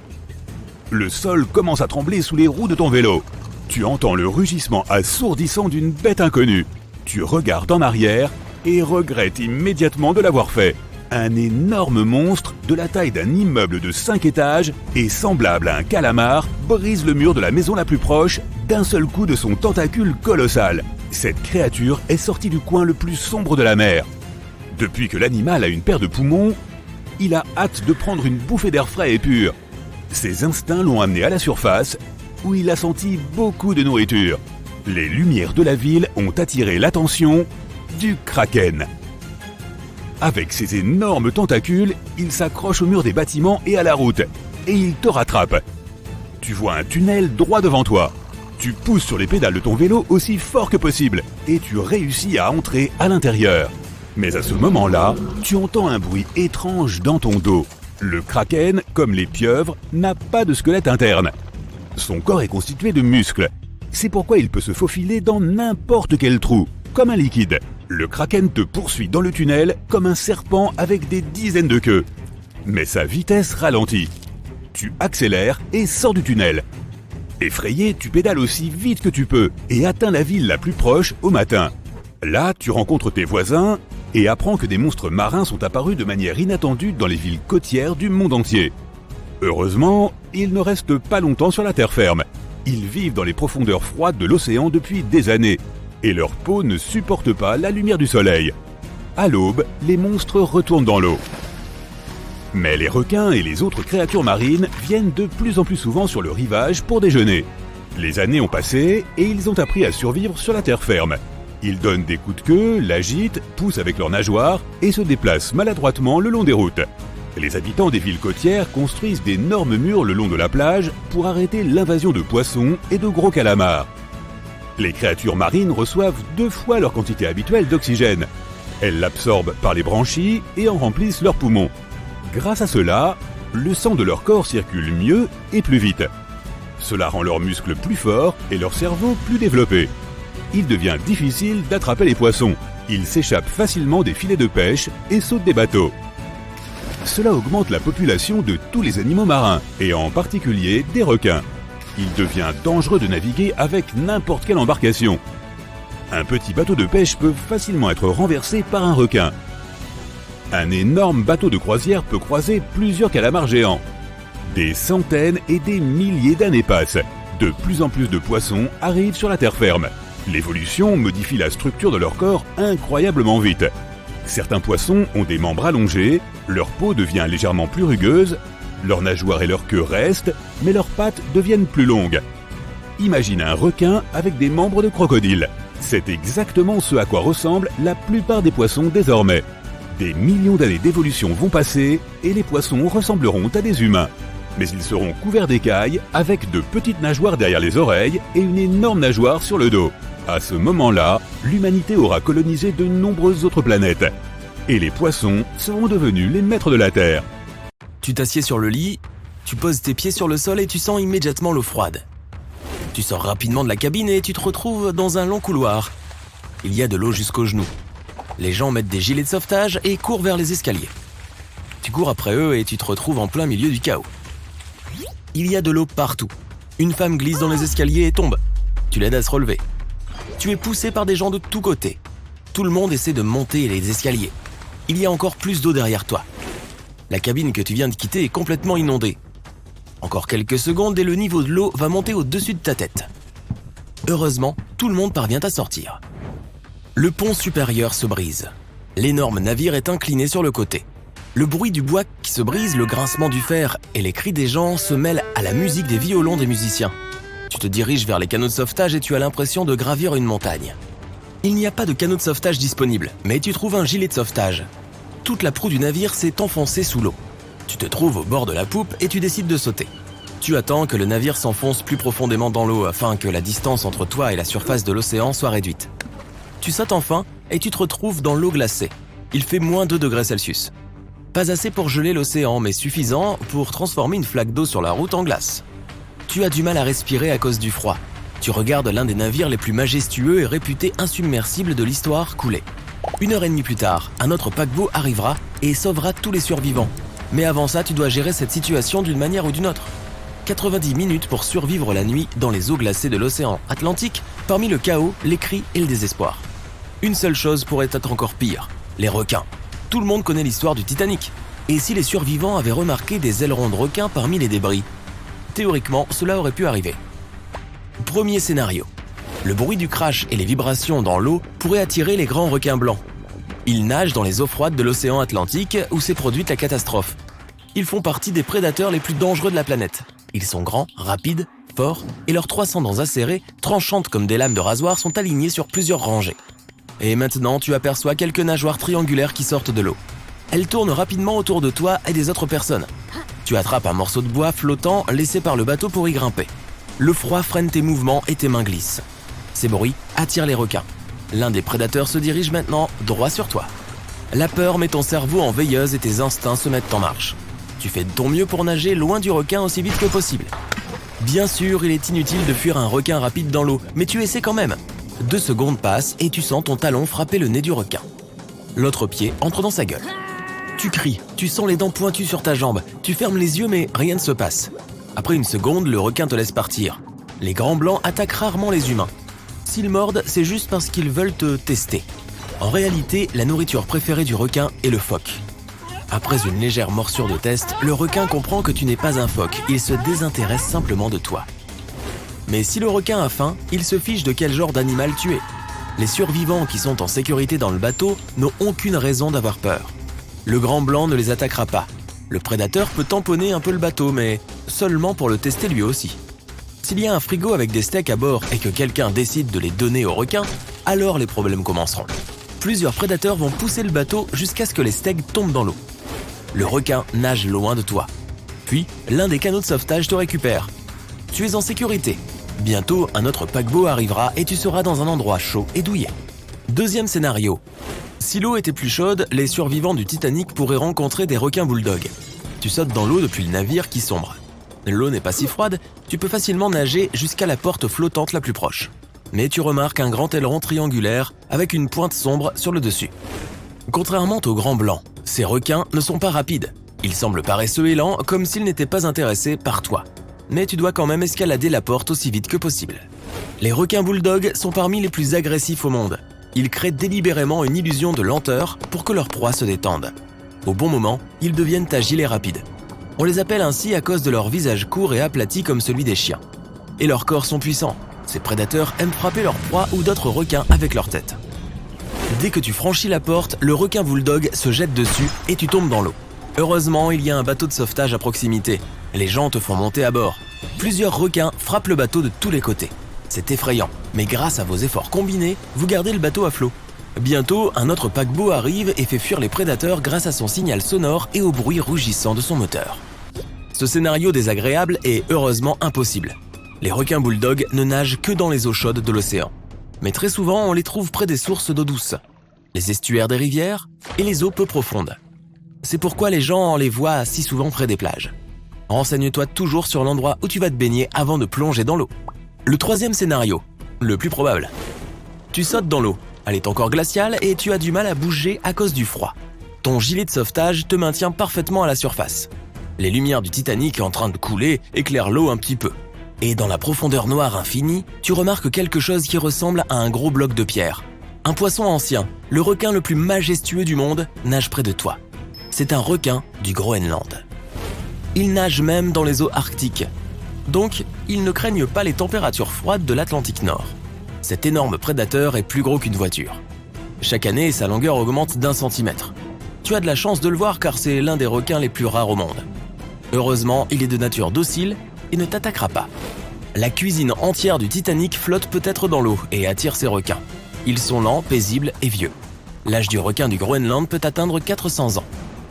Le sol commence à trembler sous les roues de ton vélo. Tu entends le rugissement assourdissant d'une bête inconnue. Tu regardes en arrière et regrettes immédiatement de l'avoir fait. Un énorme monstre de la taille d'un immeuble de 5 étages et semblable à un calamar brise le mur de la maison la plus proche d'un seul coup de son tentacule colossal. Cette créature est sortie du coin le plus sombre de la mer. Depuis que l'animal a une paire de poumons, il a hâte de prendre une bouffée d'air frais et pur. Ses instincts l'ont amené à la surface, où il a senti beaucoup de nourriture. Les lumières de la ville ont attiré l'attention du kraken. Avec ses énormes tentacules, il s'accroche au mur des bâtiments et à la route, et il te rattrape. Tu vois un tunnel droit devant toi. Tu pousses sur les pédales de ton vélo aussi fort que possible, et tu réussis à entrer à l'intérieur. Mais à ce moment-là, tu entends un bruit étrange dans ton dos. Le kraken, comme les pieuvres, n'a pas de squelette interne. Son corps est constitué de muscles. C'est pourquoi il peut se faufiler dans n'importe quel trou, comme un liquide. Le kraken te poursuit dans le tunnel comme un serpent avec des dizaines de queues. Mais sa vitesse ralentit. Tu accélères et sors du tunnel. Effrayé, tu pédales aussi vite que tu peux et atteins la ville la plus proche au matin. Là, tu rencontres tes voisins et apprends que des monstres marins sont apparus de manière inattendue dans les villes côtières du monde entier. Heureusement, ils ne restent pas longtemps sur la terre ferme. Ils vivent dans les profondeurs froides de l'océan depuis des années, et leur peau ne supporte pas la lumière du soleil. À l'aube, les monstres retournent dans l'eau. Mais les requins et les autres créatures marines viennent de plus en plus souvent sur le rivage pour déjeuner. Les années ont passé et ils ont appris à survivre sur la terre ferme. Ils donnent des coups de queue, l'agitent, poussent avec leurs nageoires et se déplacent maladroitement le long des routes. Les habitants des villes côtières construisent d'énormes murs le long de la plage pour arrêter l'invasion de poissons et de gros calamars. Les créatures marines reçoivent 2 fois leur quantité habituelle d'oxygène. Elles l'absorbent par les branchies et en remplissent leurs poumons. Grâce à cela, le sang de leur corps circule mieux et plus vite. Cela rend leurs muscles plus forts et leur cerveau plus développé. Il devient difficile d'attraper les poissons. Ils s'échappent facilement des filets de pêche et sautent des bateaux. Cela augmente la population de tous les animaux marins, et en particulier des requins. Il devient dangereux de naviguer avec n'importe quelle embarcation. Un petit bateau de pêche peut facilement être renversé par un requin. Un énorme bateau de croisière peut croiser plusieurs calamars géants. Des centaines et des milliers d'années passent. De plus en plus de poissons arrivent sur la terre ferme. L'évolution modifie la structure de leur corps incroyablement vite. Certains poissons ont des membres allongés, leur peau devient légèrement plus rugueuse, leurs nageoires et leur queue restent, mais leurs pattes deviennent plus longues. Imagine un requin avec des membres de crocodile. C'est exactement ce à quoi ressemblent la plupart des poissons désormais. Des millions d'années d'évolution vont passer et les poissons ressembleront à des humains. Mais ils seront couverts d'écailles avec de petites nageoires derrière les oreilles et une énorme nageoire sur le dos. À ce moment-là, l'humanité aura colonisé de nombreuses autres planètes. Et les poissons seront devenus les maîtres de la Terre. Tu t'assieds sur le lit, tu poses tes pieds sur le sol et tu sens immédiatement l'eau froide. Tu sors rapidement de la cabine et tu te retrouves dans un long couloir. Il y a de l'eau jusqu'aux genoux. Les gens mettent des gilets de sauvetage et courent vers les escaliers. Tu cours après eux et tu te retrouves en plein milieu du chaos. Il y a de l'eau partout. Une femme glisse dans les escaliers et tombe. Tu l'aides à se relever. Tu es poussé par des gens de tous côtés. Tout le monde essaie de monter les escaliers. Il y a encore plus d'eau derrière toi. La cabine que tu viens de quitter est complètement inondée. Encore quelques secondes et le niveau de l'eau va monter au-dessus de ta tête. Heureusement, tout le monde parvient à sortir. Le pont supérieur se brise. L'énorme navire est incliné sur le côté. Le bruit du bois qui se brise, le grincement du fer et les cris des gens se mêlent à la musique des violons des musiciens. Tu te diriges vers les canaux de sauvetage et tu as l'impression de gravir une montagne. Il n'y a pas de canot de sauvetage disponible, mais tu trouves un gilet de sauvetage. Toute la proue du navire s'est enfoncée sous l'eau. Tu te trouves au bord de la poupe et tu décides de sauter. Tu attends que le navire s'enfonce plus profondément dans l'eau afin que la distance entre toi et la surface de l'océan soit réduite. Tu sautes enfin et tu te retrouves dans l'eau glacée. Il fait moins 2 degrés Celsius. Pas assez pour geler l'océan, mais suffisant pour transformer une flaque d'eau sur la route en glace. Tu as du mal à respirer à cause du froid. Tu regardes l'un des navires les plus majestueux et réputés insubmersibles de l'histoire couler. 1h30 plus tard, un autre paquebot arrivera et sauvera tous les survivants. Mais avant ça, tu dois gérer cette situation d'une manière ou d'une autre. 90 minutes pour survivre la nuit dans les eaux glacées de l'océan Atlantique, parmi le chaos, les cris et le désespoir. Une seule chose pourrait être encore pire, les requins. Tout le monde connaît l'histoire du Titanic. Et si les survivants avaient remarqué des ailerons de requins parmi les débris? Théoriquement, cela aurait pu arriver. Premier scénario. Le bruit du crash et les vibrations dans l'eau pourraient attirer les grands requins blancs. Ils nagent dans les eaux froides de l'océan Atlantique où s'est produite la catastrophe. Ils font partie des prédateurs les plus dangereux de la planète. Ils sont grands, rapides, forts et leurs 300 dents acérées, tranchantes comme des lames de rasoir, sont alignées sur plusieurs rangées. Et maintenant, tu aperçois quelques nageoires triangulaires qui sortent de l'eau. Elles tournent rapidement autour de toi et des autres personnes. Tu attrapes un morceau de bois flottant laissé par le bateau pour y grimper. Le froid freine tes mouvements et tes mains glissent. Ces bruits attirent les requins. L'un des prédateurs se dirige maintenant droit sur toi. La peur met ton cerveau en veilleuse et tes instincts se mettent en marche. Tu fais de ton mieux pour nager loin du requin aussi vite que possible. Bien sûr, il est inutile de fuir un requin rapide dans l'eau, mais tu essaies quand même. 2 secondes passent et tu sens ton talon frapper le nez du requin. L'autre pied entre dans sa gueule. Tu cries, tu sens les dents pointues sur ta jambe, tu fermes les yeux mais rien ne se passe. Après une seconde, le requin te laisse partir. Les grands blancs attaquent rarement les humains. S'ils mordent, c'est juste parce qu'ils veulent te tester. En réalité, la nourriture préférée du requin est le phoque. Après une légère morsure de test, le requin comprend que tu n'es pas un phoque, il se désintéresse simplement de toi. Mais si le requin a faim, il se fiche de quel genre d'animal tu es. Les survivants qui sont en sécurité dans le bateau n'ont aucune raison d'avoir peur. Le grand blanc ne les attaquera pas. Le prédateur peut tamponner un peu le bateau, mais seulement pour le tester lui aussi. S'il y a un frigo avec des steaks à bord et que quelqu'un décide de les donner aux requins, alors les problèmes commenceront. Plusieurs prédateurs vont pousser le bateau jusqu'à ce que les steaks tombent dans l'eau. Le requin nage loin de toi. Puis, l'un des canots de sauvetage te récupère. Tu es en sécurité. Bientôt, un autre paquebot arrivera et tu seras dans un endroit chaud et douillet. Deuxième scénario. Si l'eau était plus chaude, les survivants du Titanic pourraient rencontrer des requins bulldogs. Tu sautes dans l'eau depuis le navire qui sombre. L'eau n'est pas si froide, tu peux facilement nager jusqu'à la porte flottante la plus proche. Mais tu remarques un grand aileron triangulaire avec une pointe sombre sur le dessus. Contrairement au grand blanc, ces requins ne sont pas rapides. Ils semblent paresseux et lents, comme s'ils n'étaient pas intéressés par toi. Mais tu dois quand même escalader la porte aussi vite que possible. Les requins bulldogs sont parmi les plus agressifs au monde. Ils créent délibérément une illusion de lenteur pour que leur proie se détende. Au bon moment, ils deviennent agiles et rapides. On les appelle ainsi à cause de leur visage court et aplati comme celui des chiens. Et leurs corps sont puissants. Ces prédateurs aiment frapper leur proie ou d'autres requins avec leur tête. Dès que tu franchis la porte, le requin bulldog se jette dessus et tu tombes dans l'eau. Heureusement, il y a un bateau de sauvetage à proximité. Les gens te font monter à bord. Plusieurs requins frappent le bateau de tous les côtés. C'est effrayant, mais grâce à vos efforts combinés, vous gardez le bateau à flot. Bientôt, un autre paquebot arrive et fait fuir les prédateurs grâce à son signal sonore et au bruit rugissant de son moteur. Ce scénario désagréable est heureusement impossible. Les requins bulldogs ne nagent que dans les eaux chaudes de l'océan. Mais très souvent, on les trouve près des sources d'eau douce, les estuaires des rivières et les eaux peu profondes. C'est pourquoi les gens les voient si souvent près des plages. Renseigne-toi toujours sur l'endroit où tu vas te baigner avant de plonger dans l'eau. Le troisième scénario, le plus probable. Tu sautes dans l'eau, elle est encore glaciale et tu as du mal à bouger à cause du froid. Ton gilet de sauvetage te maintient parfaitement à la surface. Les lumières du Titanic en train de couler éclairent l'eau un petit peu. Et dans la profondeur noire infinie, tu remarques quelque chose qui ressemble à un gros bloc de pierre. Un poisson ancien, le requin le plus majestueux du monde, nage près de toi. C'est un requin du Groenland. Il nage même dans les eaux arctiques. Donc, ils ne craignent pas les températures froides de l'Atlantique Nord. Cet énorme prédateur est plus gros qu'une voiture. Chaque année, sa longueur augmente d'1 centimètre. Tu as de la chance de le voir car c'est l'un des requins les plus rares au monde. Heureusement, il est de nature docile et ne t'attaquera pas. La cuisine entière du Titanic flotte peut-être dans l'eau et attire ces requins. Ils sont lents, paisibles et vieux. L'âge du requin du Groenland peut atteindre 400 ans.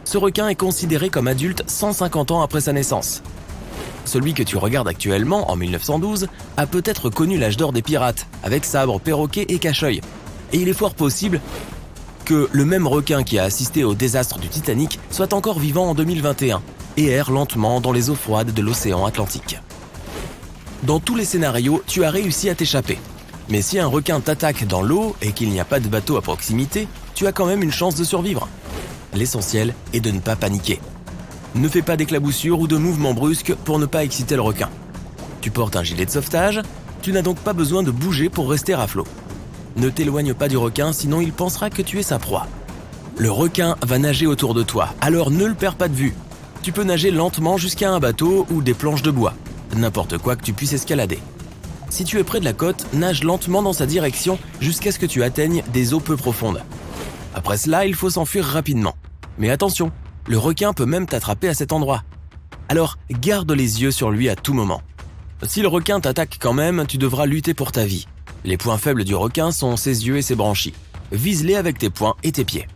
Ce requin est considéré comme adulte 150 ans après sa naissance. Celui que tu regardes actuellement, en 1912, a peut-être connu l'âge d'or des pirates, avec sabres, perroquets et cache-œil. Et il est fort possible que le même requin qui a assisté au désastre du Titanic soit encore vivant en 2021 et erre lentement dans les eaux froides de l'océan Atlantique. Dans tous les scénarios, tu as réussi à t'échapper. Mais si un requin t'attaque dans l'eau et qu'il n'y a pas de bateau à proximité, tu as quand même une chance de survivre. L'essentiel est de ne pas paniquer. Ne fais pas d'éclaboussures ou de mouvements brusques pour ne pas exciter le requin. Tu portes un gilet de sauvetage, tu n'as donc pas besoin de bouger pour rester à flot. Ne t'éloigne pas du requin, sinon il pensera que tu es sa proie. Le requin va nager autour de toi, alors ne le perds pas de vue. Tu peux nager lentement jusqu'à un bateau ou des planches de bois, n'importe quoi que tu puisses escalader. Si tu es près de la côte, nage lentement dans sa direction jusqu'à ce que tu atteignes des eaux peu profondes. Après cela, il faut s'enfuir rapidement. Mais attention, le requin peut même t'attraper à cet endroit. Alors, garde les yeux sur lui à tout moment. Si le requin t'attaque quand même, tu devras lutter pour ta vie. Les points faibles du requin sont ses yeux et ses branchies. Vise-les avec tes poings et tes pieds.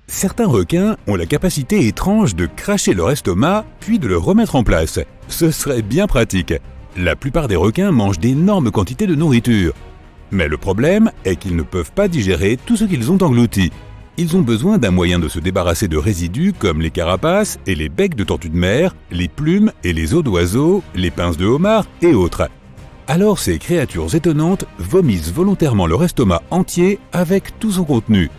Certains requins ont la capacité étrange de cracher leur estomac puis de le remettre en place. Ce serait bien pratique. La plupart des requins mangent d'énormes quantités de nourriture. Mais le problème est qu'ils ne peuvent pas digérer tout ce qu'ils ont englouti. Ils ont besoin d'un moyen de se débarrasser de résidus comme les carapaces et les becs de tortues de mer, les plumes et les os d'oiseaux, les pinces de homard et autres. Alors ces créatures étonnantes vomissent volontairement leur estomac entier avec tout son contenu.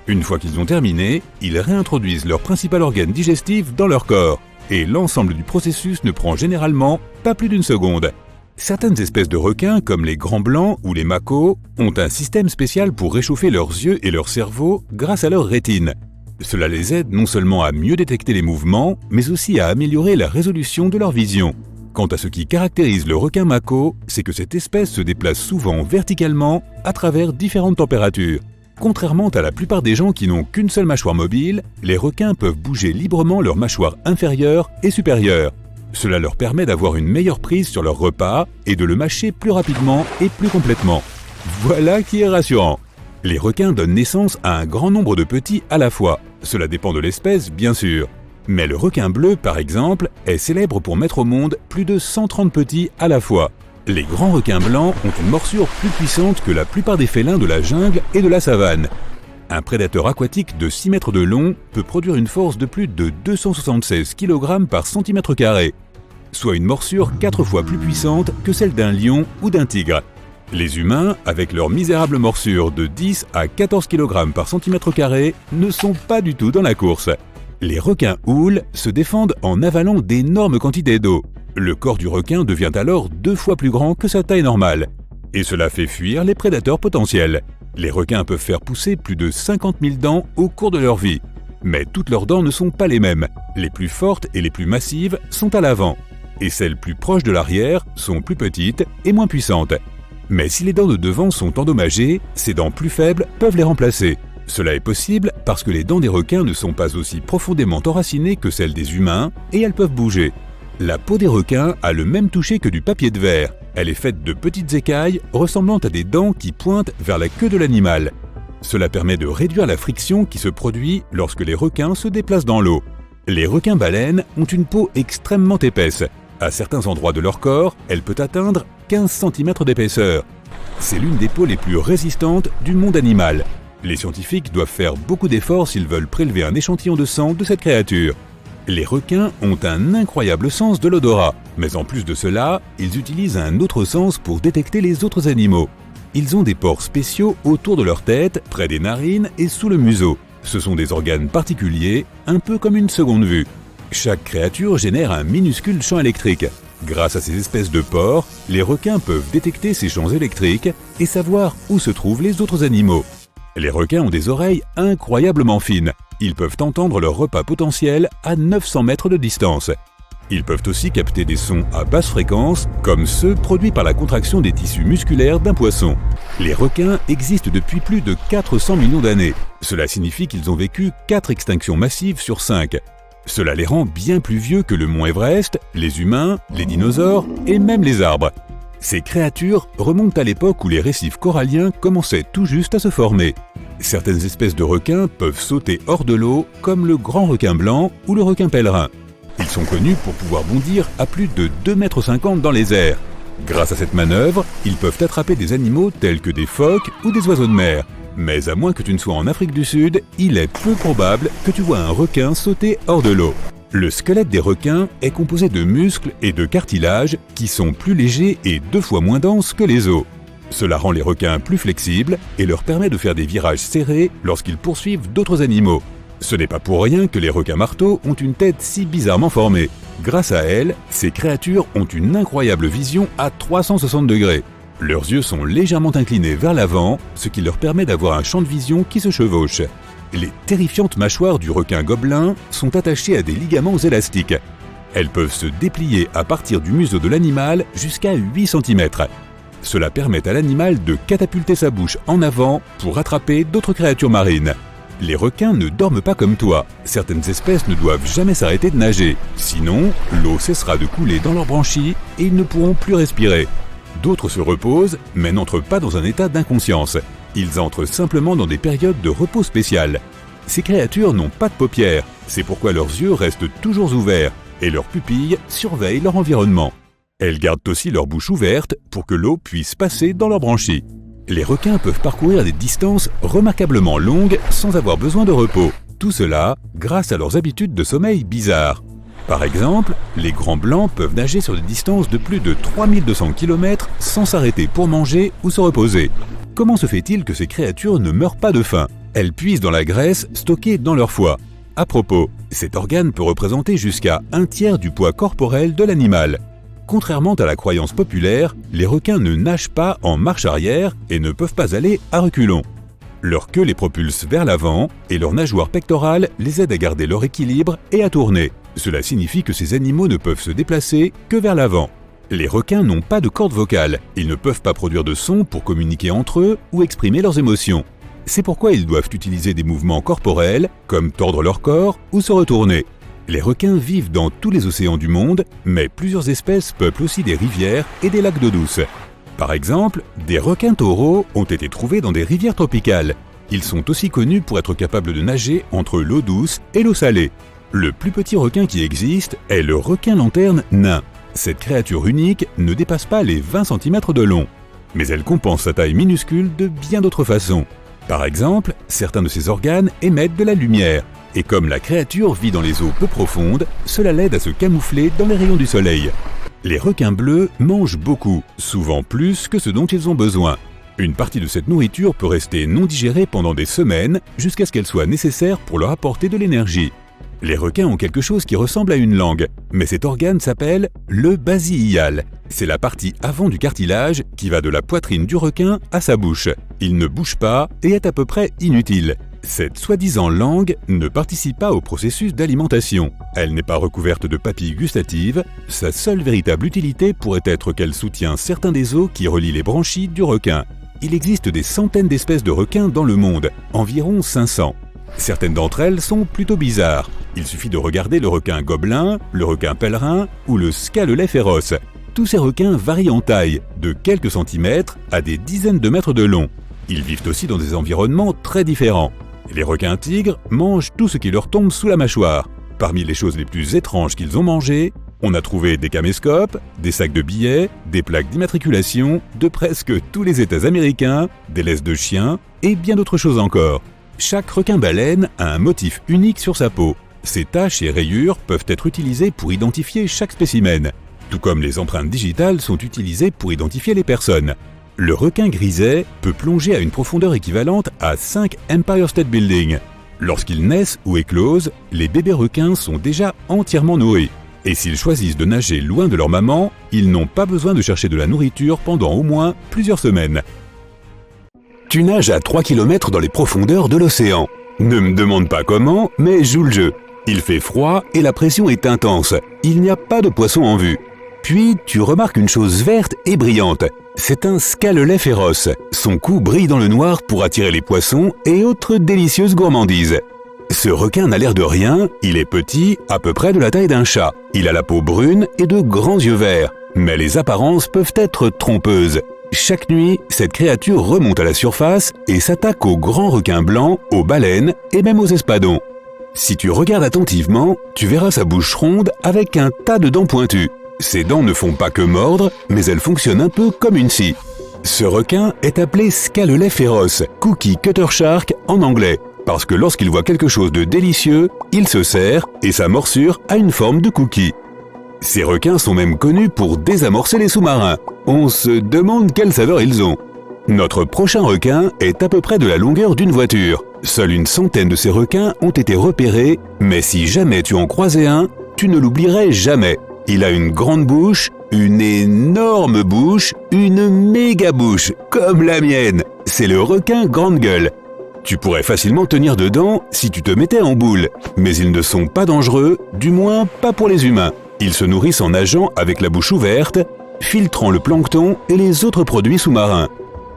Une fois qu'ils ont terminé, ils réintroduisent leur principal organe digestif dans leur corps. Et l'ensemble du processus ne prend généralement pas plus d'1 seconde. Certaines espèces de requins, comme les grands blancs ou les macos, ont un système spécial pour réchauffer leurs yeux et leur cerveau grâce à leur rétine. Cela les aide non seulement à mieux détecter les mouvements, mais aussi à améliorer la résolution de leur vision. Quant à ce qui caractérise le requin mako, c'est que cette espèce se déplace souvent verticalement à travers différentes températures. Contrairement à la plupart des gens qui n'ont qu'une seule mâchoire mobile, les requins peuvent bouger librement leur mâchoire inférieure et supérieure. Cela leur permet d'avoir une meilleure prise sur leur repas et de le mâcher plus rapidement et plus complètement. Voilà qui est rassurant. Les requins donnent naissance à un grand nombre de petits à la fois. Cela dépend de l'espèce, bien sûr. Mais le requin bleu, par exemple, est célèbre pour mettre au monde plus de 130 petits à la fois. Les grands requins blancs ont une morsure plus puissante que la plupart des félins de la jungle et de la savane. Un prédateur aquatique de 6 mètres de long peut produire une force de plus de 276 kg par centimètre carré, soit une morsure 4 fois plus puissante que celle d'un lion ou d'un tigre. Les humains, avec leur misérable morsure de 10 à 14 kg par centimètre carré, ne sont pas du tout dans la course. Les requins houles se défendent en avalant d'énormes quantités d'eau. Le corps du requin devient alors 2 fois plus grand que sa taille normale. Et cela fait fuir les prédateurs potentiels. Les requins peuvent faire pousser plus de 50 000 dents au cours de leur vie. Mais toutes leurs dents ne sont pas les mêmes. Les plus fortes et les plus massives sont à l'avant. Et celles plus proches de l'arrière sont plus petites et moins puissantes. Mais si les dents de devant sont endommagées, ces dents plus faibles peuvent les remplacer. Cela est possible parce que les dents des requins ne sont pas aussi profondément enracinées que celles des humains et elles peuvent bouger. La peau des requins a le même toucher que du papier de verre. Elle est faite de petites écailles ressemblant à des dents qui pointent vers la queue de l'animal. Cela permet de réduire la friction qui se produit lorsque les requins se déplacent dans l'eau. Les requins-baleines ont une peau extrêmement épaisse. À certains endroits de leur corps, elle peut atteindre 15 cm d'épaisseur. C'est l'une des peaux les plus résistantes du monde animal. Les scientifiques doivent faire beaucoup d'efforts s'ils veulent prélever un échantillon de sang de cette créature. Les requins ont un incroyable sens de l'odorat, mais en plus de cela, ils utilisent un autre sens pour détecter les autres animaux. Ils ont des pores spéciaux autour de leur tête, près des narines et sous le museau. Ce sont des organes particuliers, un peu comme une seconde vue. Chaque créature génère un minuscule champ électrique. Grâce à ces espèces de pores, les requins peuvent détecter ces champs électriques et savoir où se trouvent les autres animaux. Les requins ont des oreilles incroyablement fines. Ils peuvent entendre leur repas potentiel à 900 mètres de distance. Ils peuvent aussi capter des sons à basse fréquence, comme ceux produits par la contraction des tissus musculaires d'un poisson. Les requins existent depuis plus de 400 millions d'années. Cela signifie qu'ils ont vécu 4 extinctions massives sur 5. Cela les rend bien plus vieux que le mont Everest, les humains, les dinosaures et même les arbres. Ces créatures remontent à l'époque où les récifs coralliens commençaient tout juste à se former. Certaines espèces de requins peuvent sauter hors de l'eau, comme le grand requin blanc ou le requin pèlerin. Ils sont connus pour pouvoir bondir à plus de 2,50 m dans les airs. Grâce à cette manœuvre, ils peuvent attraper des animaux tels que des phoques ou des oiseaux de mer. Mais à moins que tu ne sois en Afrique du Sud, il est peu probable que tu vois un requin sauter hors de l'eau. Le squelette des requins est composé de muscles et de cartilages qui sont plus légers et 2 fois moins denses que les os. Cela rend les requins plus flexibles et leur permet de faire des virages serrés lorsqu'ils poursuivent d'autres animaux. Ce n'est pas pour rien que les requins marteaux ont une tête si bizarrement formée. Grâce à elle, ces créatures ont une incroyable vision à 360 degrés. Leurs yeux sont légèrement inclinés vers l'avant, ce qui leur permet d'avoir un champ de vision qui se chevauche. Les terrifiantes mâchoires du requin gobelin sont attachées à des ligaments élastiques. Elles peuvent se déplier à partir du museau de l'animal jusqu'à 8 cm. Cela permet à l'animal de catapulter sa bouche en avant pour attraper d'autres créatures marines. Les requins ne dorment pas comme toi. Certaines espèces ne doivent jamais s'arrêter de nager. Sinon, l'eau cessera de couler dans leurs branchies et ils ne pourront plus respirer. D'autres se reposent, mais n'entrent pas dans un état d'inconscience. Ils entrent simplement dans des périodes de repos spéciales. Ces créatures n'ont pas de paupières, c'est pourquoi leurs yeux restent toujours ouverts et leurs pupilles surveillent leur environnement. Elles gardent aussi leur bouche ouverte pour que l'eau puisse passer dans leurs branchies. Les requins peuvent parcourir des distances remarquablement longues sans avoir besoin de repos. Tout cela grâce à leurs habitudes de sommeil bizarres. Par exemple, les grands blancs peuvent nager sur des distances de plus de 3200 km sans s'arrêter pour manger ou se reposer. Comment se fait-il que ces créatures ne meurent pas de faim? Elles puisent dans la graisse stockée dans leur foie. À propos, cet organe peut représenter jusqu'à 1/3 du poids corporel de l'animal. Contrairement à la croyance populaire, les requins ne nagent pas en marche arrière et ne peuvent pas aller à reculons. Leur queue les propulse vers l'avant et leur nageoire pectorale les aide à garder leur équilibre et à tourner. Cela signifie que ces animaux ne peuvent se déplacer que vers l'avant. Les requins n'ont pas de cordes vocales, ils ne peuvent pas produire de son pour communiquer entre eux ou exprimer leurs émotions. C'est pourquoi ils doivent utiliser des mouvements corporels, comme tordre leur corps ou se retourner. Les requins vivent dans tous les océans du monde, mais plusieurs espèces peuplent aussi des rivières et des lacs d'eau douce. Par exemple, des requins taureaux ont été trouvés dans des rivières tropicales. Ils sont aussi connus pour être capables de nager entre l'eau douce et l'eau salée. Le plus petit requin qui existe est le requin lanterne nain. Cette créature unique ne dépasse pas les 20 cm de long. Mais elle compense sa taille minuscule de bien d'autres façons. Par exemple, certains de ses organes émettent de la lumière. Et comme la créature vit dans les eaux peu profondes, cela l'aide à se camoufler dans les rayons du soleil. Les requins bleus mangent beaucoup, souvent plus que ce dont ils ont besoin. Une partie de cette nourriture peut rester non digérée pendant des semaines jusqu'à ce qu'elle soit nécessaire pour leur apporter de l'énergie. Les requins ont quelque chose qui ressemble à une langue, mais cet organe s'appelle le basi ilial. C'est la partie avant du cartilage qui va de la poitrine du requin à sa bouche. Il ne bouge pas et est à peu près inutile. Cette soi-disant langue ne participe pas au processus d'alimentation. Elle n'est pas recouverte de papilles gustatives. Sa seule véritable utilité pourrait être qu'elle soutient certains des os qui relient les branchies du requin. Il existe des centaines d'espèces de requins dans le monde, environ 500. Certaines d'entre elles sont plutôt bizarres. Il suffit de regarder le requin gobelin, le requin pèlerin ou le scalet féroce. Tous ces requins varient en taille, de quelques centimètres à des dizaines de mètres de long. Ils vivent aussi dans des environnements très différents. Les requins tigres mangent tout ce qui leur tombe sous la mâchoire. Parmi les choses les plus étranges qu'ils ont mangées, on a trouvé des caméscopes, des sacs de billets, des plaques d'immatriculation de presque tous les États américains, des laisses de chiens et bien d'autres choses encore. Chaque requin-baleine a un motif unique sur sa peau. Ces taches et rayures peuvent être utilisées pour identifier chaque spécimen, tout comme les empreintes digitales sont utilisées pour identifier les personnes. Le requin griset peut plonger à une profondeur équivalente à 5 Empire State Building. Lorsqu'ils naissent ou éclosent, les bébés requins sont déjà entièrement nourris. Et s'ils choisissent de nager loin de leur maman, ils n'ont pas besoin de chercher de la nourriture pendant au moins plusieurs semaines. Tu nages à 3 km dans les profondeurs de l'océan. Ne me demande pas comment, mais joue le jeu. Il fait froid et la pression est intense. Il n'y a pas de poisson en vue. Puis, tu remarques une chose verte et brillante. C'est un scalet féroce. Son cou brille dans le noir pour attirer les poissons et autres délicieuses gourmandises. Ce requin n'a l'air de rien, il est petit, à peu près de la taille d'un chat. Il a la peau brune et de grands yeux verts. Mais les apparences peuvent être trompeuses. Chaque nuit, cette créature remonte à la surface et s'attaque aux grands requins blancs, aux baleines et même aux espadons. Si tu regardes attentivement, tu verras sa bouche ronde avec un tas de dents pointues. Ses dents ne font pas que mordre, mais elles fonctionnent un peu comme une scie. Ce requin est appelé scalet féroce, cookie cutter shark en anglais, parce que lorsqu'il voit quelque chose de délicieux, il se serre et sa morsure a une forme de cookie. Ces requins sont même connus pour désamorcer les sous-marins. On se demande quelle saveur ils ont. Notre prochain requin est à peu près de la longueur d'une voiture. Seule une centaine de ces requins ont été repérés, mais si jamais tu en croisais un, tu ne l'oublierais jamais. Il a une grande bouche, une énorme bouche, une méga bouche, comme la mienne. C'est le requin grande gueule. Tu pourrais facilement tenir dedans si tu te mettais en boule, mais ils ne sont pas dangereux, du moins pas pour les humains. Ils se nourrissent en nageant avec la bouche ouverte, filtrant le plancton et les autres produits sous-marins.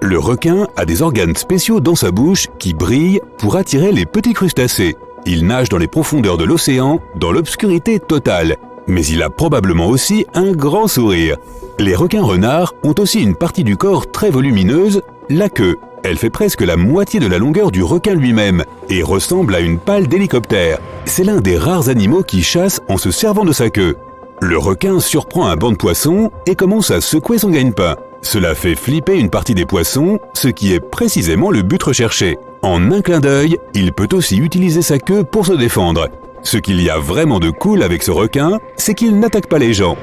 Le requin a des organes spéciaux dans sa bouche qui brillent pour attirer les petits crustacés. Il nage dans les profondeurs de l'océan, dans l'obscurité totale. Mais il a probablement aussi un grand sourire. Les requins renards ont aussi une partie du corps très volumineuse, la queue. Elle fait presque la moitié de la longueur du requin lui-même et ressemble à une pale d'hélicoptère. C'est l'un des rares animaux qui chasse en se servant de sa queue. Le requin surprend un banc de poissons et commence à secouer son gagne-pain. Cela fait flipper une partie des poissons, ce qui est précisément le but recherché. En un clin d'œil, il peut aussi utiliser sa queue pour se défendre. Ce qu'il y a vraiment de cool avec ce requin, c'est qu'il n'attaque pas les gens.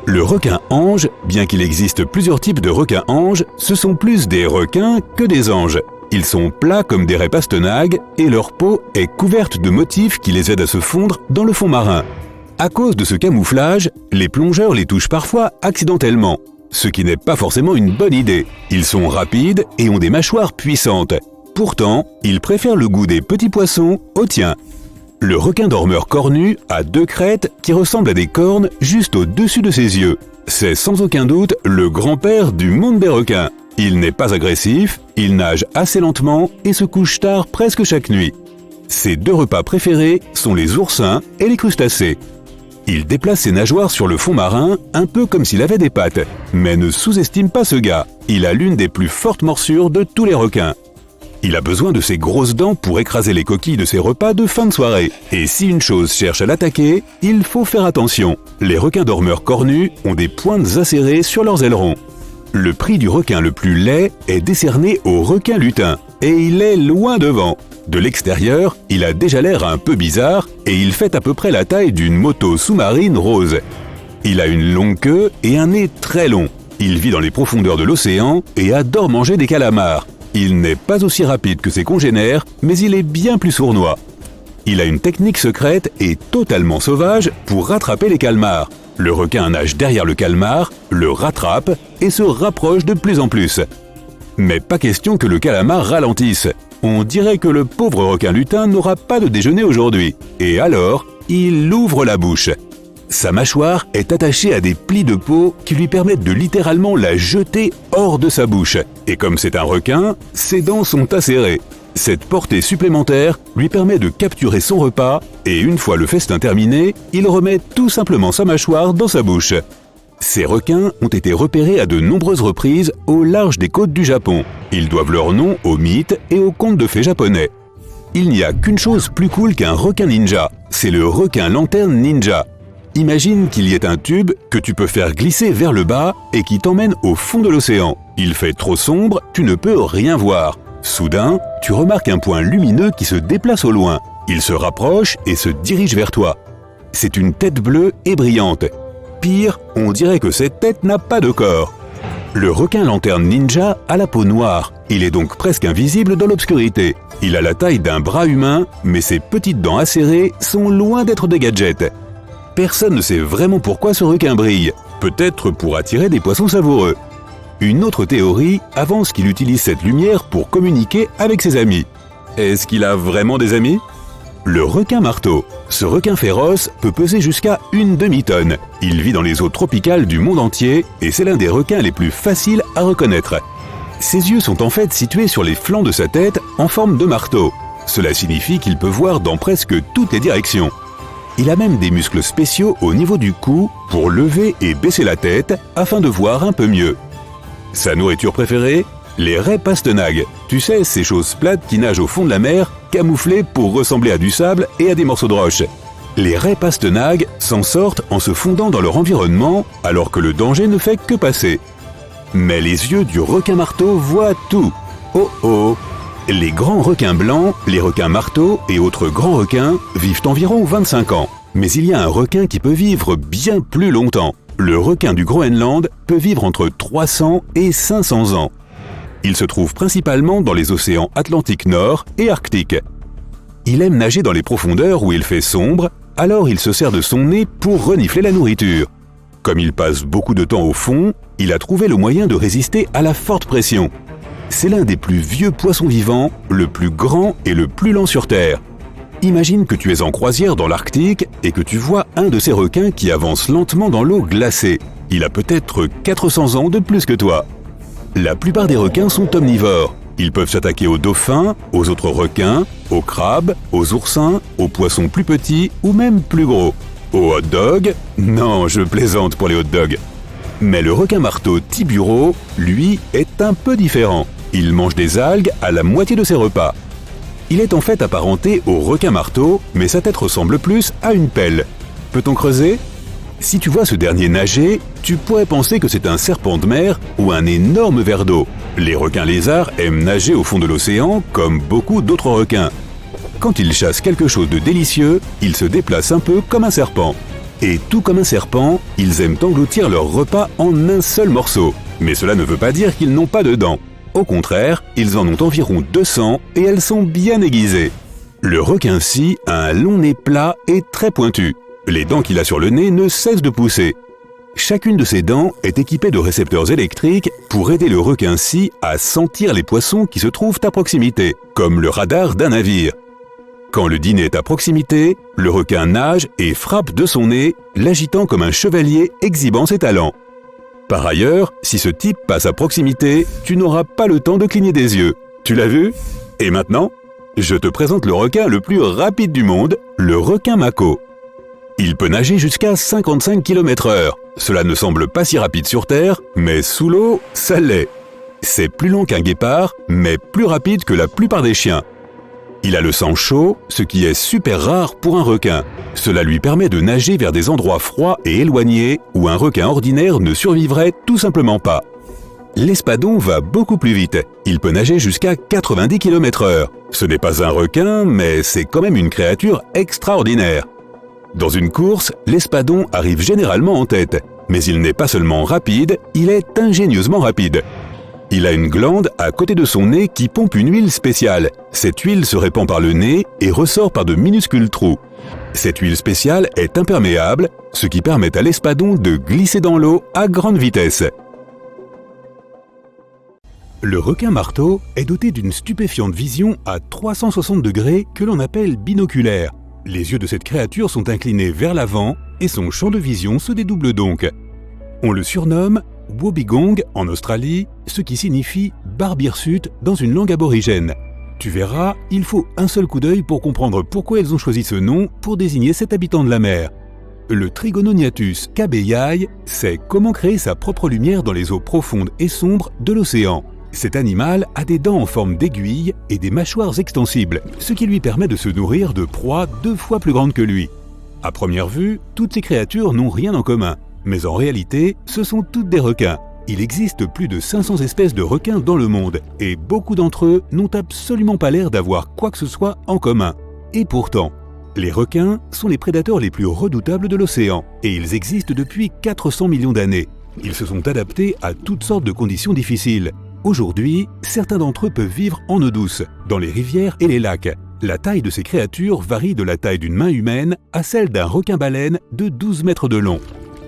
Le requin ange, bien qu'il existe plusieurs types de requins anges, ce sont plus des requins que des anges. Ils sont plats comme des raies pastenagues et leur peau est couverte de motifs qui les aident à se fondre dans le fond marin. À cause de ce camouflage, les plongeurs les touchent parfois accidentellement, ce qui n'est pas forcément une bonne idée. Ils sont rapides et ont des mâchoires puissantes. Pourtant, ils préfèrent le goût des petits poissons au tien. Le requin dormeur cornu a 2 crêtes qui ressemblent à des cornes juste au-dessus de ses yeux. C'est sans aucun doute le grand-père du monde des requins. Il n'est pas agressif, il nage assez lentement et se couche tard presque chaque nuit. Ses 2 repas préférés sont les oursins et les crustacés. Il déplace ses nageoires sur le fond marin un peu comme s'il avait des pattes. Mais ne sous-estime pas ce gars, il a l'une des plus fortes morsures de tous les requins. Il a besoin de ses grosses dents pour écraser les coquilles de ses repas de fin de soirée. Et si une chose cherche à l'attaquer, il faut faire attention. Les requins dormeurs cornus ont des pointes acérées sur leurs ailerons. Le prix du requin le plus laid est décerné au requin lutin. Et il est loin devant. De l'extérieur, il a déjà l'air un peu bizarre et il fait à peu près la taille d'une moto sous-marine rose. Il a une longue queue et un nez très long. Il vit dans les profondeurs de l'océan et adore manger des calamars. Il n'est pas aussi rapide que ses congénères, mais il est bien plus sournois. Il a une technique secrète et totalement sauvage pour rattraper les calmars. Le requin nage derrière le calmar, le rattrape et se rapproche de plus en plus. Mais pas question que le calamar ralentisse. On dirait que le pauvre requin lutin n'aura pas de déjeuner aujourd'hui. Et alors, il ouvre la bouche. Sa mâchoire est attachée à des plis de peau qui lui permettent de littéralement la jeter hors de sa bouche. Et comme c'est un requin, ses dents sont acérées. Cette portée supplémentaire lui permet de capturer son repas et une fois le festin terminé, il remet tout simplement sa mâchoire dans sa bouche. Ces requins ont été repérés à de nombreuses reprises au large des côtes du Japon. Ils doivent leur nom aux mythes et aux contes de fées japonais. Il n'y a qu'une chose plus cool qu'un requin ninja, c'est le requin lanterne ninja. Imagine qu'il y ait un tube que tu peux faire glisser vers le bas et qui t'emmène au fond de l'océan. Il fait trop sombre, tu ne peux rien voir. Soudain, tu remarques un point lumineux qui se déplace au loin. Il se rapproche et se dirige vers toi. C'est une tête bleue et brillante. Pire, on dirait que cette tête n'a pas de corps. Le requin lanterne ninja a la peau noire. Il est donc presque invisible dans l'obscurité. Il a la taille d'un bras humain, mais ses petites dents acérées sont loin d'être des gadgets. Personne ne sait vraiment pourquoi ce requin brille. Peut-être pour attirer des poissons savoureux. Une autre théorie avance qu'il utilise cette lumière pour communiquer avec ses amis. Est-ce qu'il a vraiment des amis ? Le requin marteau. Ce requin féroce peut peser jusqu'à une demi-tonne. Il vit dans les eaux tropicales du monde entier et c'est l'un des requins les plus faciles à reconnaître. Ses yeux sont en fait situés sur les flancs de sa tête en forme de marteau. Cela signifie qu'il peut voir dans presque toutes les directions. Il a même des muscles spéciaux au niveau du cou pour lever et baisser la tête afin de voir un peu mieux. Sa nourriture préférée ? Les raies pastenagues. Tu sais, ces choses plates qui nagent au fond de la mer, camouflées pour ressembler à du sable et à des morceaux de roche. Les raies pastenagues s'en sortent en se fondant dans leur environnement alors que le danger ne fait que passer. Mais les yeux du requin marteau voient tout. Oh oh! Les grands requins blancs, les requins marteaux et autres grands requins vivent environ 25 ans. Mais il y a un requin qui peut vivre bien plus longtemps. Le requin du Groenland peut vivre entre 300 et 500 ans. Il se trouve principalement dans les océans Atlantique Nord et Arctique. Il aime nager dans les profondeurs où il fait sombre, alors il se sert de son nez pour renifler la nourriture. Comme il passe beaucoup de temps au fond, il a trouvé le moyen de résister à la forte pression. C'est l'un des plus vieux poissons vivants, le plus grand et le plus lent sur Terre. Imagine que tu es en croisière dans l'Arctique et que tu vois un de ces requins qui avance lentement dans l'eau glacée. Il a peut-être 400 ans de plus que toi. La plupart des requins sont omnivores. Ils peuvent s'attaquer aux dauphins, aux autres requins, aux crabes, aux oursins, aux poissons plus petits ou même plus gros. Aux hot dogs ? Non, je plaisante pour les hot dogs. Mais le requin marteau Tiburo, lui, est un peu différent. Il mange des algues à la moitié de ses repas. Il est en fait apparenté au requin marteau, mais sa tête ressemble plus à une pelle. Peut-on creuser ? Si tu vois ce dernier nager, tu pourrais penser que c'est un serpent de mer ou un énorme ver d'eau. Les requins lézards aiment nager au fond de l'océan comme beaucoup d'autres requins. Quand ils chassent quelque chose de délicieux, ils se déplacent un peu comme un serpent. Et tout comme un serpent, ils aiment engloutir leur repas en un seul morceau. Mais cela ne veut pas dire qu'ils n'ont pas de dents. Au contraire, ils en ont environ 200 et elles sont bien aiguisées. Le requin-scie a un long nez plat et très pointu. Les dents qu'il a sur le nez ne cessent de pousser. Chacune de ces dents est équipée de récepteurs électriques pour aider le requin-scie à sentir les poissons qui se trouvent à proximité, comme le radar d'un navire. Quand le dîner est à proximité, le requin nage et frappe de son nez, l'agitant comme un chevalier exhibant ses talents. Par ailleurs, si ce type passe à proximité, tu n'auras pas le temps de cligner des yeux. Tu l'as vu? Et maintenant, je te présente le requin le plus rapide du monde, le requin mako. Il peut nager jusqu'à 55 km/h. Cela ne semble pas si rapide sur Terre, mais sous l'eau, ça l'est. C'est plus long qu'un guépard, mais plus rapide que la plupart des chiens. Il a le sang chaud, ce qui est super rare pour un requin. Cela lui permet de nager vers des endroits froids et éloignés où un requin ordinaire ne survivrait tout simplement pas. L'espadon va beaucoup plus vite. Il peut nager jusqu'à 90 km/h. Ce n'est pas un requin, mais c'est quand même une créature extraordinaire. Dans une course, l'espadon arrive généralement en tête. Mais il n'est pas seulement rapide, il est ingénieusement rapide. Il a une glande à côté de son nez qui pompe une huile spéciale. Cette huile se répand par le nez et ressort par de minuscules trous. Cette huile spéciale est imperméable, ce qui permet à l'espadon de glisser dans l'eau à grande vitesse. Le requin marteau est doté d'une stupéfiante vision à 360 degrés que l'on appelle binoculaire. Les yeux de cette créature sont inclinés vers l'avant et son champ de vision se dédouble donc. On le surnomme Wobegong en Australie, ce qui signifie barbe hirsute dans une langue aborigène. Tu verras, il faut un seul coup d'œil pour comprendre pourquoi elles ont choisi ce nom pour désigner cet habitant de la mer. Le Trigononiatus cabeyai sait comment créer sa propre lumière dans les eaux profondes et sombres de l'océan. Cet animal a des dents en forme d'aiguille et des mâchoires extensibles, ce qui lui permet de se nourrir de proies 2 fois plus grandes que lui. À première vue, toutes ces créatures n'ont rien en commun. Mais en réalité, ce sont toutes des requins. Il existe plus de 500 espèces de requins dans le monde, et beaucoup d'entre eux n'ont absolument pas l'air d'avoir quoi que ce soit en commun. Et pourtant, les requins sont les prédateurs les plus redoutables de l'océan, et ils existent depuis 400 millions d'années. Ils se sont adaptés à toutes sortes de conditions difficiles. Aujourd'hui, certains d'entre eux peuvent vivre en eau douce, dans les rivières et les lacs. La taille de ces créatures varie de la taille d'une main humaine à celle d'un requin-baleine de 12 mètres de long.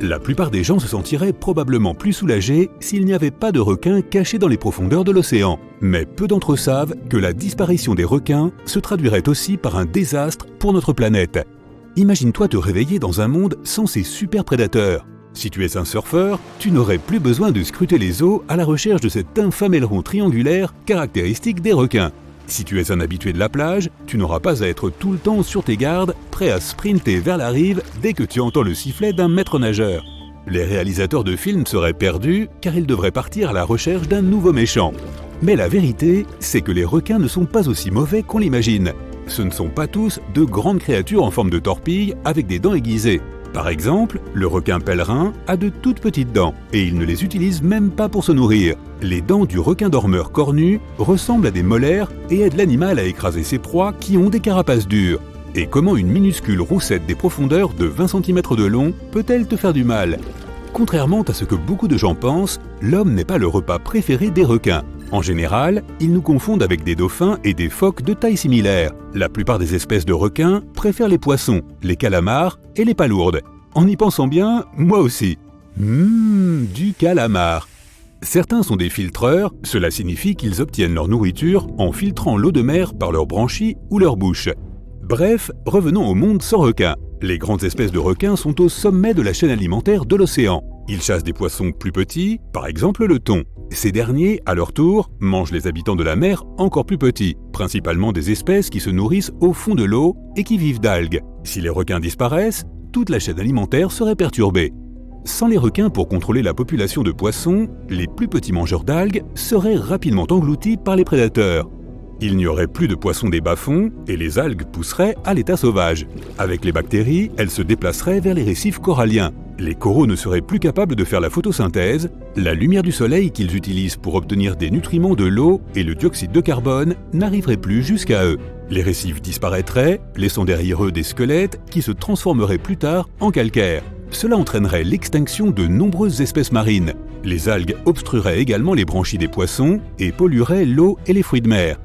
La plupart des gens se sentiraient probablement plus soulagés s'il n'y avait pas de requins cachés dans les profondeurs de l'océan. Mais peu d'entre eux savent que la disparition des requins se traduirait aussi par un désastre pour notre planète. Imagine-toi te réveiller dans un monde sans ces super prédateurs. Si tu es un surfeur, tu n'aurais plus besoin de scruter les eaux à la recherche de cet infâme aileron triangulaire caractéristique des requins. Si tu es un habitué de la plage, tu n'auras pas à être tout le temps sur tes gardes, prêt à sprinter vers la rive dès que tu entends le sifflet d'un maître nageur. Les réalisateurs de films seraient perdus car ils devraient partir à la recherche d'un nouveau méchant. Mais la vérité, c'est que les requins ne sont pas aussi mauvais qu'on l'imagine. Ce ne sont pas tous de grandes créatures en forme de torpille avec des dents aiguisées. Par exemple, le requin pèlerin a de toutes petites dents et il ne les utilise même pas pour se nourrir. Les dents du requin dormeur cornu ressemblent à des molaires et aident l'animal à écraser ses proies qui ont des carapaces dures. Et comment une minuscule roussette des profondeurs de 20 cm de long peut-elle te faire du mal? Contrairement à ce que beaucoup de gens pensent, l'homme n'est pas le repas préféré des requins. En général, ils nous confondent avec des dauphins et des phoques de taille similaire. La plupart des espèces de requins préfèrent les poissons, les calamars et les palourdes. En y pensant bien, moi aussi. Du calamar. Certains sont des filtreurs, cela signifie qu'ils obtiennent leur nourriture en filtrant l'eau de mer par leurs branchies ou leur bouche. Bref, revenons au monde sans requins. Les grandes espèces de requins sont au sommet de la chaîne alimentaire de l'océan. Ils chassent des poissons plus petits, par exemple le thon. Ces derniers, à leur tour, mangent les habitants de la mer encore plus petits, principalement des espèces qui se nourrissent au fond de l'eau et qui vivent d'algues. Si les requins disparaissent, toute la chaîne alimentaire serait perturbée. Sans les requins pour contrôler la population de poissons, les plus petits mangeurs d'algues seraient rapidement engloutis par les prédateurs. Il n'y aurait plus de poissons des bas-fonds et les algues pousseraient à l'état sauvage. Avec les bactéries, elles se déplaceraient vers les récifs coralliens. Les coraux ne seraient plus capables de faire la photosynthèse, la lumière du soleil qu'ils utilisent pour obtenir des nutriments de l'eau et le dioxyde de carbone n'arriverait plus jusqu'à eux. Les récifs disparaîtraient, laissant derrière eux des squelettes qui se transformeraient plus tard en calcaire. Cela entraînerait l'extinction de nombreuses espèces marines. Les algues obstrueraient également les branchies des poissons et pollueraient l'eau et les fruits de mer.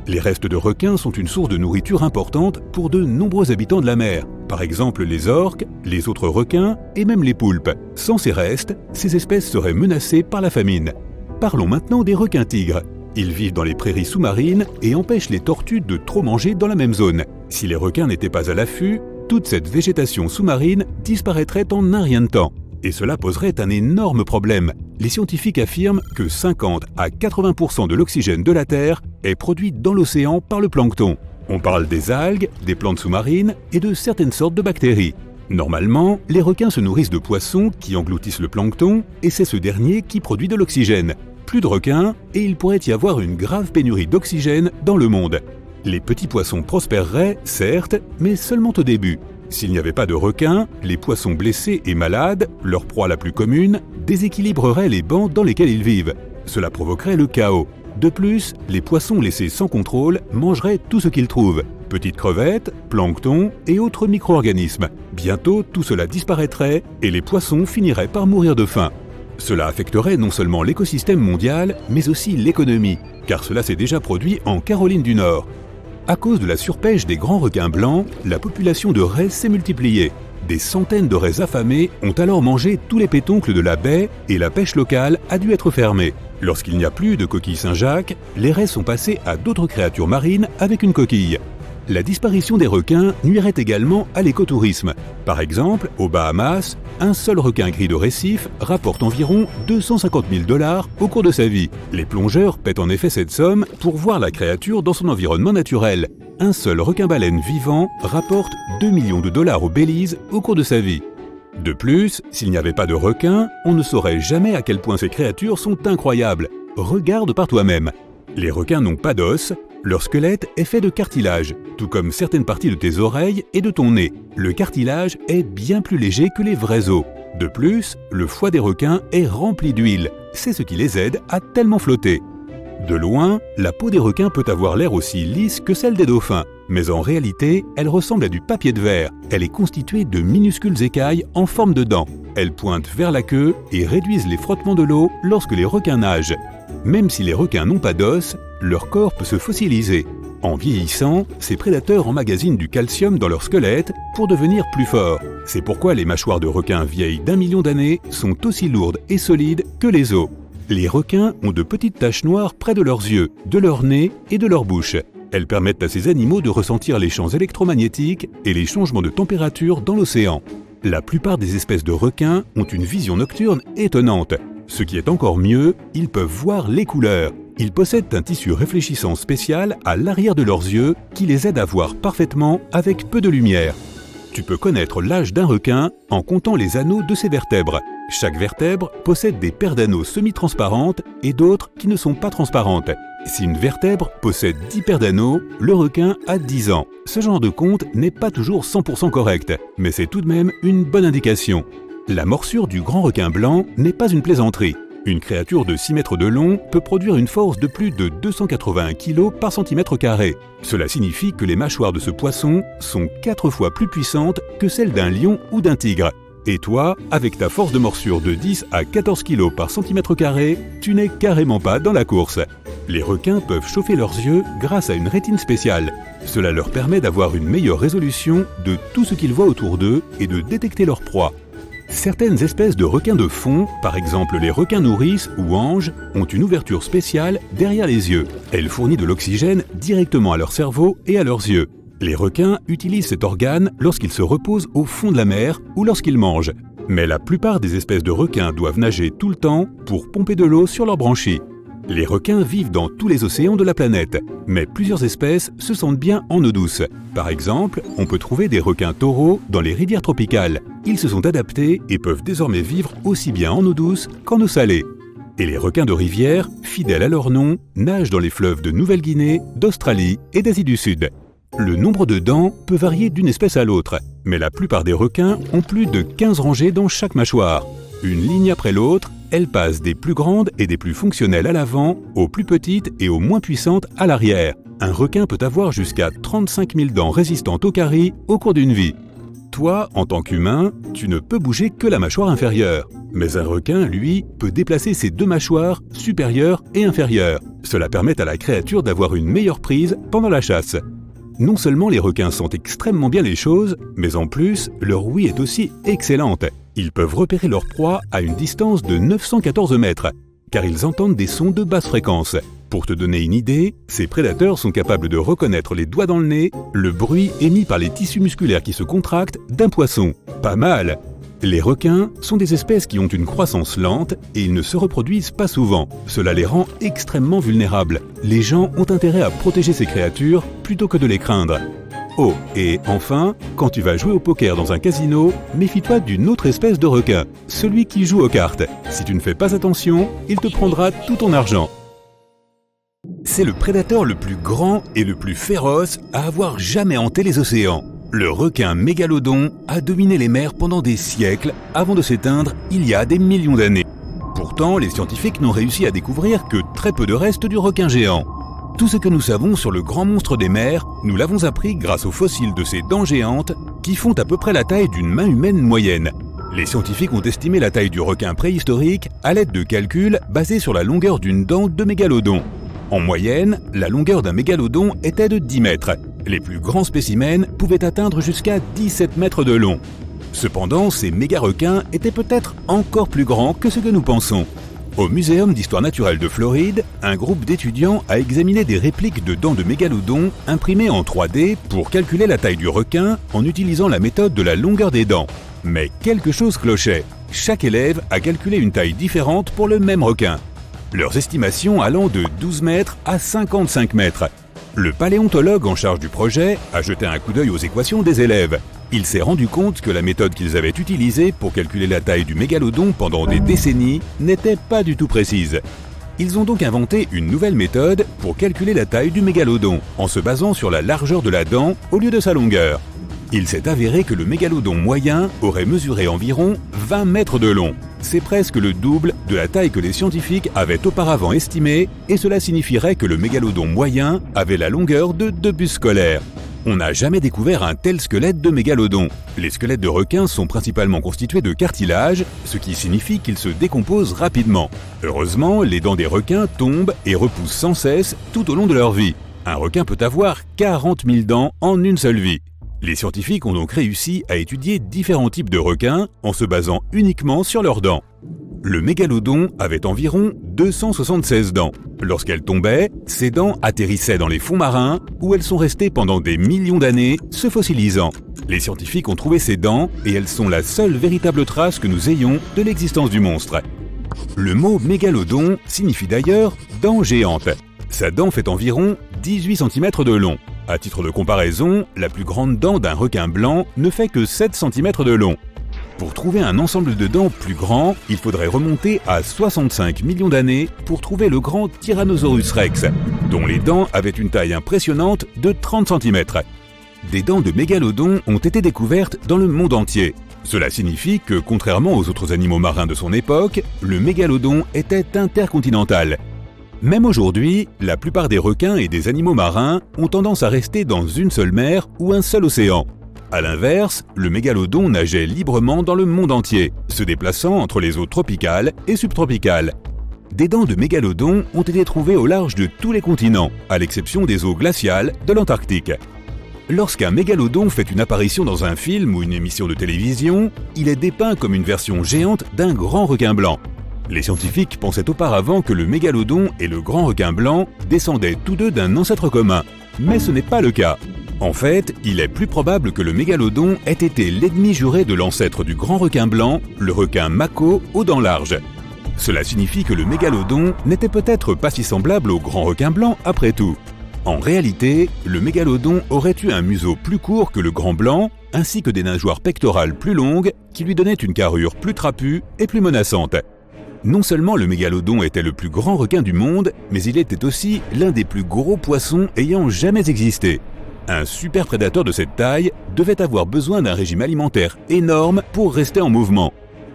Les restes de requins sont une source de nourriture importante pour de nombreux habitants de la mer. Par exemple les orques, les autres requins et même les poulpes. Sans ces restes, ces espèces seraient menacées par la famine. Parlons maintenant des requins-tigres. Ils vivent dans les prairies sous-marines et empêchent les tortues de trop manger dans la même zone. Si les requins n'étaient pas à l'affût, toute cette végétation sous-marine disparaîtrait en un rien de temps. Et cela poserait un énorme problème. Les scientifiques affirment que 50 à 80% de l'oxygène de la Terre est produit dans l'océan par le plancton. On parle des algues, des plantes sous-marines et de certaines sortes de bactéries. Normalement, les requins se nourrissent de poissons qui engloutissent le plancton et c'est ce dernier qui produit de l'oxygène. Plus de requins et il pourrait y avoir une grave pénurie d'oxygène dans le monde. Les petits poissons prospéreraient, certes, mais seulement au début. S'il n'y avait pas de requins, les poissons blessés et malades, leur proie la plus commune, déséquilibreraient les bancs dans lesquels ils vivent. Cela provoquerait le chaos. De plus, les poissons laissés sans contrôle mangeraient tout ce qu'ils trouvent. Petites crevettes, plancton et autres micro-organismes. Bientôt, tout cela disparaîtrait et les poissons finiraient par mourir de faim. Cela affecterait non seulement l'écosystème mondial, mais aussi l'économie, car cela s'est déjà produit en Caroline du Nord. À cause de la surpêche des grands requins blancs, la population de raies s'est multipliée. Des centaines de raies affamées ont alors mangé tous les pétoncles de la baie et la pêche locale a dû être fermée. Lorsqu'il n'y a plus de coquilles Saint-Jacques, les raies sont passées à d'autres créatures marines avec une coquille. La disparition des requins nuirait également à l'écotourisme. Par exemple, aux Bahamas, un seul requin gris de récif rapporte environ 250 000 $ au cours de sa vie. Les plongeurs paient en effet cette somme pour voir la créature dans son environnement naturel. Un seul requin-baleine vivant rapporte 2 millions de $ au Belize au cours de sa vie. De plus, s'il n'y avait pas de requins, on ne saurait jamais à quel point ces créatures sont incroyables. Regarde par toi-même. Les requins n'ont pas d'os. Leur squelette est fait de cartilage, tout comme certaines parties de tes oreilles et de ton nez. Le cartilage est bien plus léger que les vrais os. De plus, le foie des requins est rempli d'huile. C'est ce qui les aide à tellement flotter. De loin, la peau des requins peut avoir l'air aussi lisse que celle des dauphins. Mais en réalité, elle ressemble à du papier de verre. Elle est constituée de minuscules écailles en forme de dents. Elles pointent vers la queue et réduisent les frottements de l'eau lorsque les requins nagent. Même si les requins n'ont pas d'os, leur corps peut se fossiliser. En vieillissant, ces prédateurs emmagasinent du calcium dans leur squelette pour devenir plus forts. C'est pourquoi les mâchoires de requins vieilles d'1 million d'années sont aussi lourdes et solides que les os. Les requins ont de petites taches noires près de leurs yeux, de leur nez et de leur bouche. Elles permettent à ces animaux de ressentir les champs électromagnétiques et les changements de température dans l'océan. La plupart des espèces de requins ont une vision nocturne étonnante. Ce qui est encore mieux, ils peuvent voir les couleurs. Ils possèdent un tissu réfléchissant spécial à l'arrière de leurs yeux qui les aide à voir parfaitement avec peu de lumière. Tu peux connaître l'âge d'un requin en comptant les anneaux de ses vertèbres. Chaque vertèbre possède des paires d'anneaux semi-transparentes et d'autres qui ne sont pas transparentes. Si une vertèbre possède 10 paires d'anneaux, le requin a 10 ans. Ce genre de compte n'est pas toujours 100% correct, mais c'est tout de même une bonne indication. La morsure du grand requin blanc n'est pas une plaisanterie. Une créature de 6 mètres de long peut produire une force de plus de 281 kg par centimètre carré. Cela signifie que les mâchoires de ce poisson sont 4 fois plus puissantes que celles d'un lion ou d'un tigre. Et toi, avec ta force de morsure de 10 à 14 kg par centimètre carré, tu n'es carrément pas dans la course. Les requins peuvent chauffer leurs yeux grâce à une rétine spéciale. Cela leur permet d'avoir une meilleure résolution de tout ce qu'ils voient autour d'eux et de détecter leur proie. Certaines espèces de requins de fond, par exemple les requins nourrices ou anges, ont une ouverture spéciale derrière les yeux. Elle fournit de l'oxygène directement à leur cerveau et à leurs yeux. Les requins utilisent cet organe lorsqu'ils se reposent au fond de la mer ou lorsqu'ils mangent. Mais la plupart des espèces de requins doivent nager tout le temps pour pomper de l'eau sur leurs branchies. Les requins vivent dans tous les océans de la planète, mais plusieurs espèces se sentent bien en eau douce. Par exemple, on peut trouver des requins taureaux dans les rivières tropicales. Ils se sont adaptés et peuvent désormais vivre aussi bien en eau douce qu'en eau salée. Et les requins de rivière, fidèles à leur nom, nagent dans les fleuves de Nouvelle-Guinée, d'Australie et d'Asie du Sud. Le nombre de dents peut varier d'une espèce à l'autre, mais la plupart des requins ont plus de 15 rangées dans chaque mâchoire. Une ligne après l'autre, elles passent des plus grandes et des plus fonctionnelles à l'avant, aux plus petites et aux moins puissantes à l'arrière. Un requin peut avoir jusqu'à 35 000 dents résistantes aux caries au cours d'une vie. Toi, en tant qu'humain, tu ne peux bouger que la mâchoire inférieure. Mais un requin, lui, peut déplacer ses deux mâchoires, supérieure et inférieure. Cela permet à la créature d'avoir une meilleure prise pendant la chasse. Non seulement les requins sentent extrêmement bien les choses, mais en plus, leur ouïe est aussi excellente. Ils peuvent repérer leur proie à une distance de 914 mètres, car ils entendent des sons de basse fréquence. Pour te donner une idée, ces prédateurs sont capables de reconnaître les doigts dans le nez, le bruit émis par les tissus musculaires qui se contractent d'un poisson. Pas mal! Les requins sont des espèces qui ont une croissance lente et ils ne se reproduisent pas souvent. Cela les rend extrêmement vulnérables. Les gens ont intérêt à protéger ces créatures plutôt que de les craindre. Oh, et enfin, quand tu vas jouer au poker dans un casino, méfie-toi d'une autre espèce de requin, celui qui joue aux cartes. Si tu ne fais pas attention, il te prendra tout ton argent. C'est le prédateur le plus grand et le plus féroce à avoir jamais hanté les océans. Le requin mégalodon a dominé les mers pendant des siècles avant de s'éteindre il y a des millions d'années. Pourtant, les scientifiques n'ont réussi à découvrir que très peu de restes du requin géant. Tout ce que nous savons sur le grand monstre des mers, nous l'avons appris grâce aux fossiles de ces dents géantes qui font à peu près la taille d'une main humaine moyenne. Les scientifiques ont estimé la taille du requin préhistorique à l'aide de calculs basés sur la longueur d'une dent de mégalodon. En moyenne, la longueur d'un mégalodon était de 10 mètres. Les plus grands spécimens pouvaient atteindre jusqu'à 17 mètres de long. Cependant, ces méga-requins étaient peut-être encore plus grands que ce que nous pensons. Au Muséum d'histoire naturelle de Floride, un groupe d'étudiants a examiné des répliques de dents de mégalodon imprimées en 3D pour calculer la taille du requin en utilisant la méthode de la longueur des dents. Mais quelque chose clochait. Chaque élève a calculé une taille différente pour le même requin. Leurs estimations allant de 12 mètres à 55 mètres. Le paléontologue en charge du projet a jeté un coup d'œil aux équations des élèves. Il s'est rendu compte que la méthode qu'ils avaient utilisée pour calculer la taille du mégalodon pendant des décennies n'était pas du tout précise. Ils ont donc inventé une nouvelle méthode pour calculer la taille du mégalodon, en se basant sur la largeur de la dent au lieu de sa longueur. Il s'est avéré que le mégalodon moyen aurait mesuré environ 20 mètres de long. C'est presque le double de la taille que les scientifiques avaient auparavant estimée, et cela signifierait que le mégalodon moyen avait la longueur de 2 bus scolaires. On n'a jamais découvert un tel squelette de mégalodon. Les squelettes de requins sont principalement constitués de cartilage, ce qui signifie qu'ils se décomposent rapidement. Heureusement, les dents des requins tombent et repoussent sans cesse tout au long de leur vie. Un requin peut avoir 40 000 dents en une seule vie. Les scientifiques ont donc réussi à étudier différents types de requins en se basant uniquement sur leurs dents. Le mégalodon avait environ 276 dents. Lorsqu'elles tombaient, ces dents atterrissaient dans les fonds marins où elles sont restées pendant des millions d'années, se fossilisant. Les scientifiques ont trouvé ces dents et elles sont la seule véritable trace que nous ayons de l'existence du monstre. Le mot mégalodon signifie d'ailleurs dent géante. Sa dent fait environ 18 cm de long. À titre de comparaison, la plus grande dent d'un requin blanc ne fait que 7 cm de long. Pour trouver un ensemble de dents plus grand, il faudrait remonter à 65 millions d'années pour trouver le grand Tyrannosaurus rex, dont les dents avaient une taille impressionnante de 30 cm. Des dents de mégalodon ont été découvertes dans le monde entier. Cela signifie que, contrairement aux autres animaux marins de son époque, le mégalodon était intercontinental. Même aujourd'hui, la plupart des requins et des animaux marins ont tendance à rester dans une seule mer ou un seul océan. A l'inverse, le mégalodon nageait librement dans le monde entier, se déplaçant entre les eaux tropicales et subtropicales. Des dents de mégalodon ont été trouvées au large de tous les continents, à l'exception des eaux glaciales de l'Antarctique. Lorsqu'un mégalodon fait une apparition dans un film ou une émission de télévision, il est dépeint comme une version géante d'un grand requin blanc. Les scientifiques pensaient auparavant que le mégalodon et le grand requin blanc descendaient tous deux d'un ancêtre commun, mais ce n'est pas le cas. En fait, il est plus probable que le mégalodon ait été l'ennemi juré de l'ancêtre du grand requin blanc, le requin mako aux dents larges. Cela signifie que le mégalodon n'était peut-être pas si semblable au grand requin blanc après tout. En réalité, le mégalodon aurait eu un museau plus court que le grand blanc, ainsi que des nageoires pectorales plus longues qui lui donnaient une carrure plus trapue et plus menaçante. Non seulement le mégalodon était le plus grand requin du monde, mais il était aussi l'un des plus gros poissons ayant jamais existé. Un super prédateur de cette taille devait avoir besoin d'un régime alimentaire énorme pour rester en mouvement.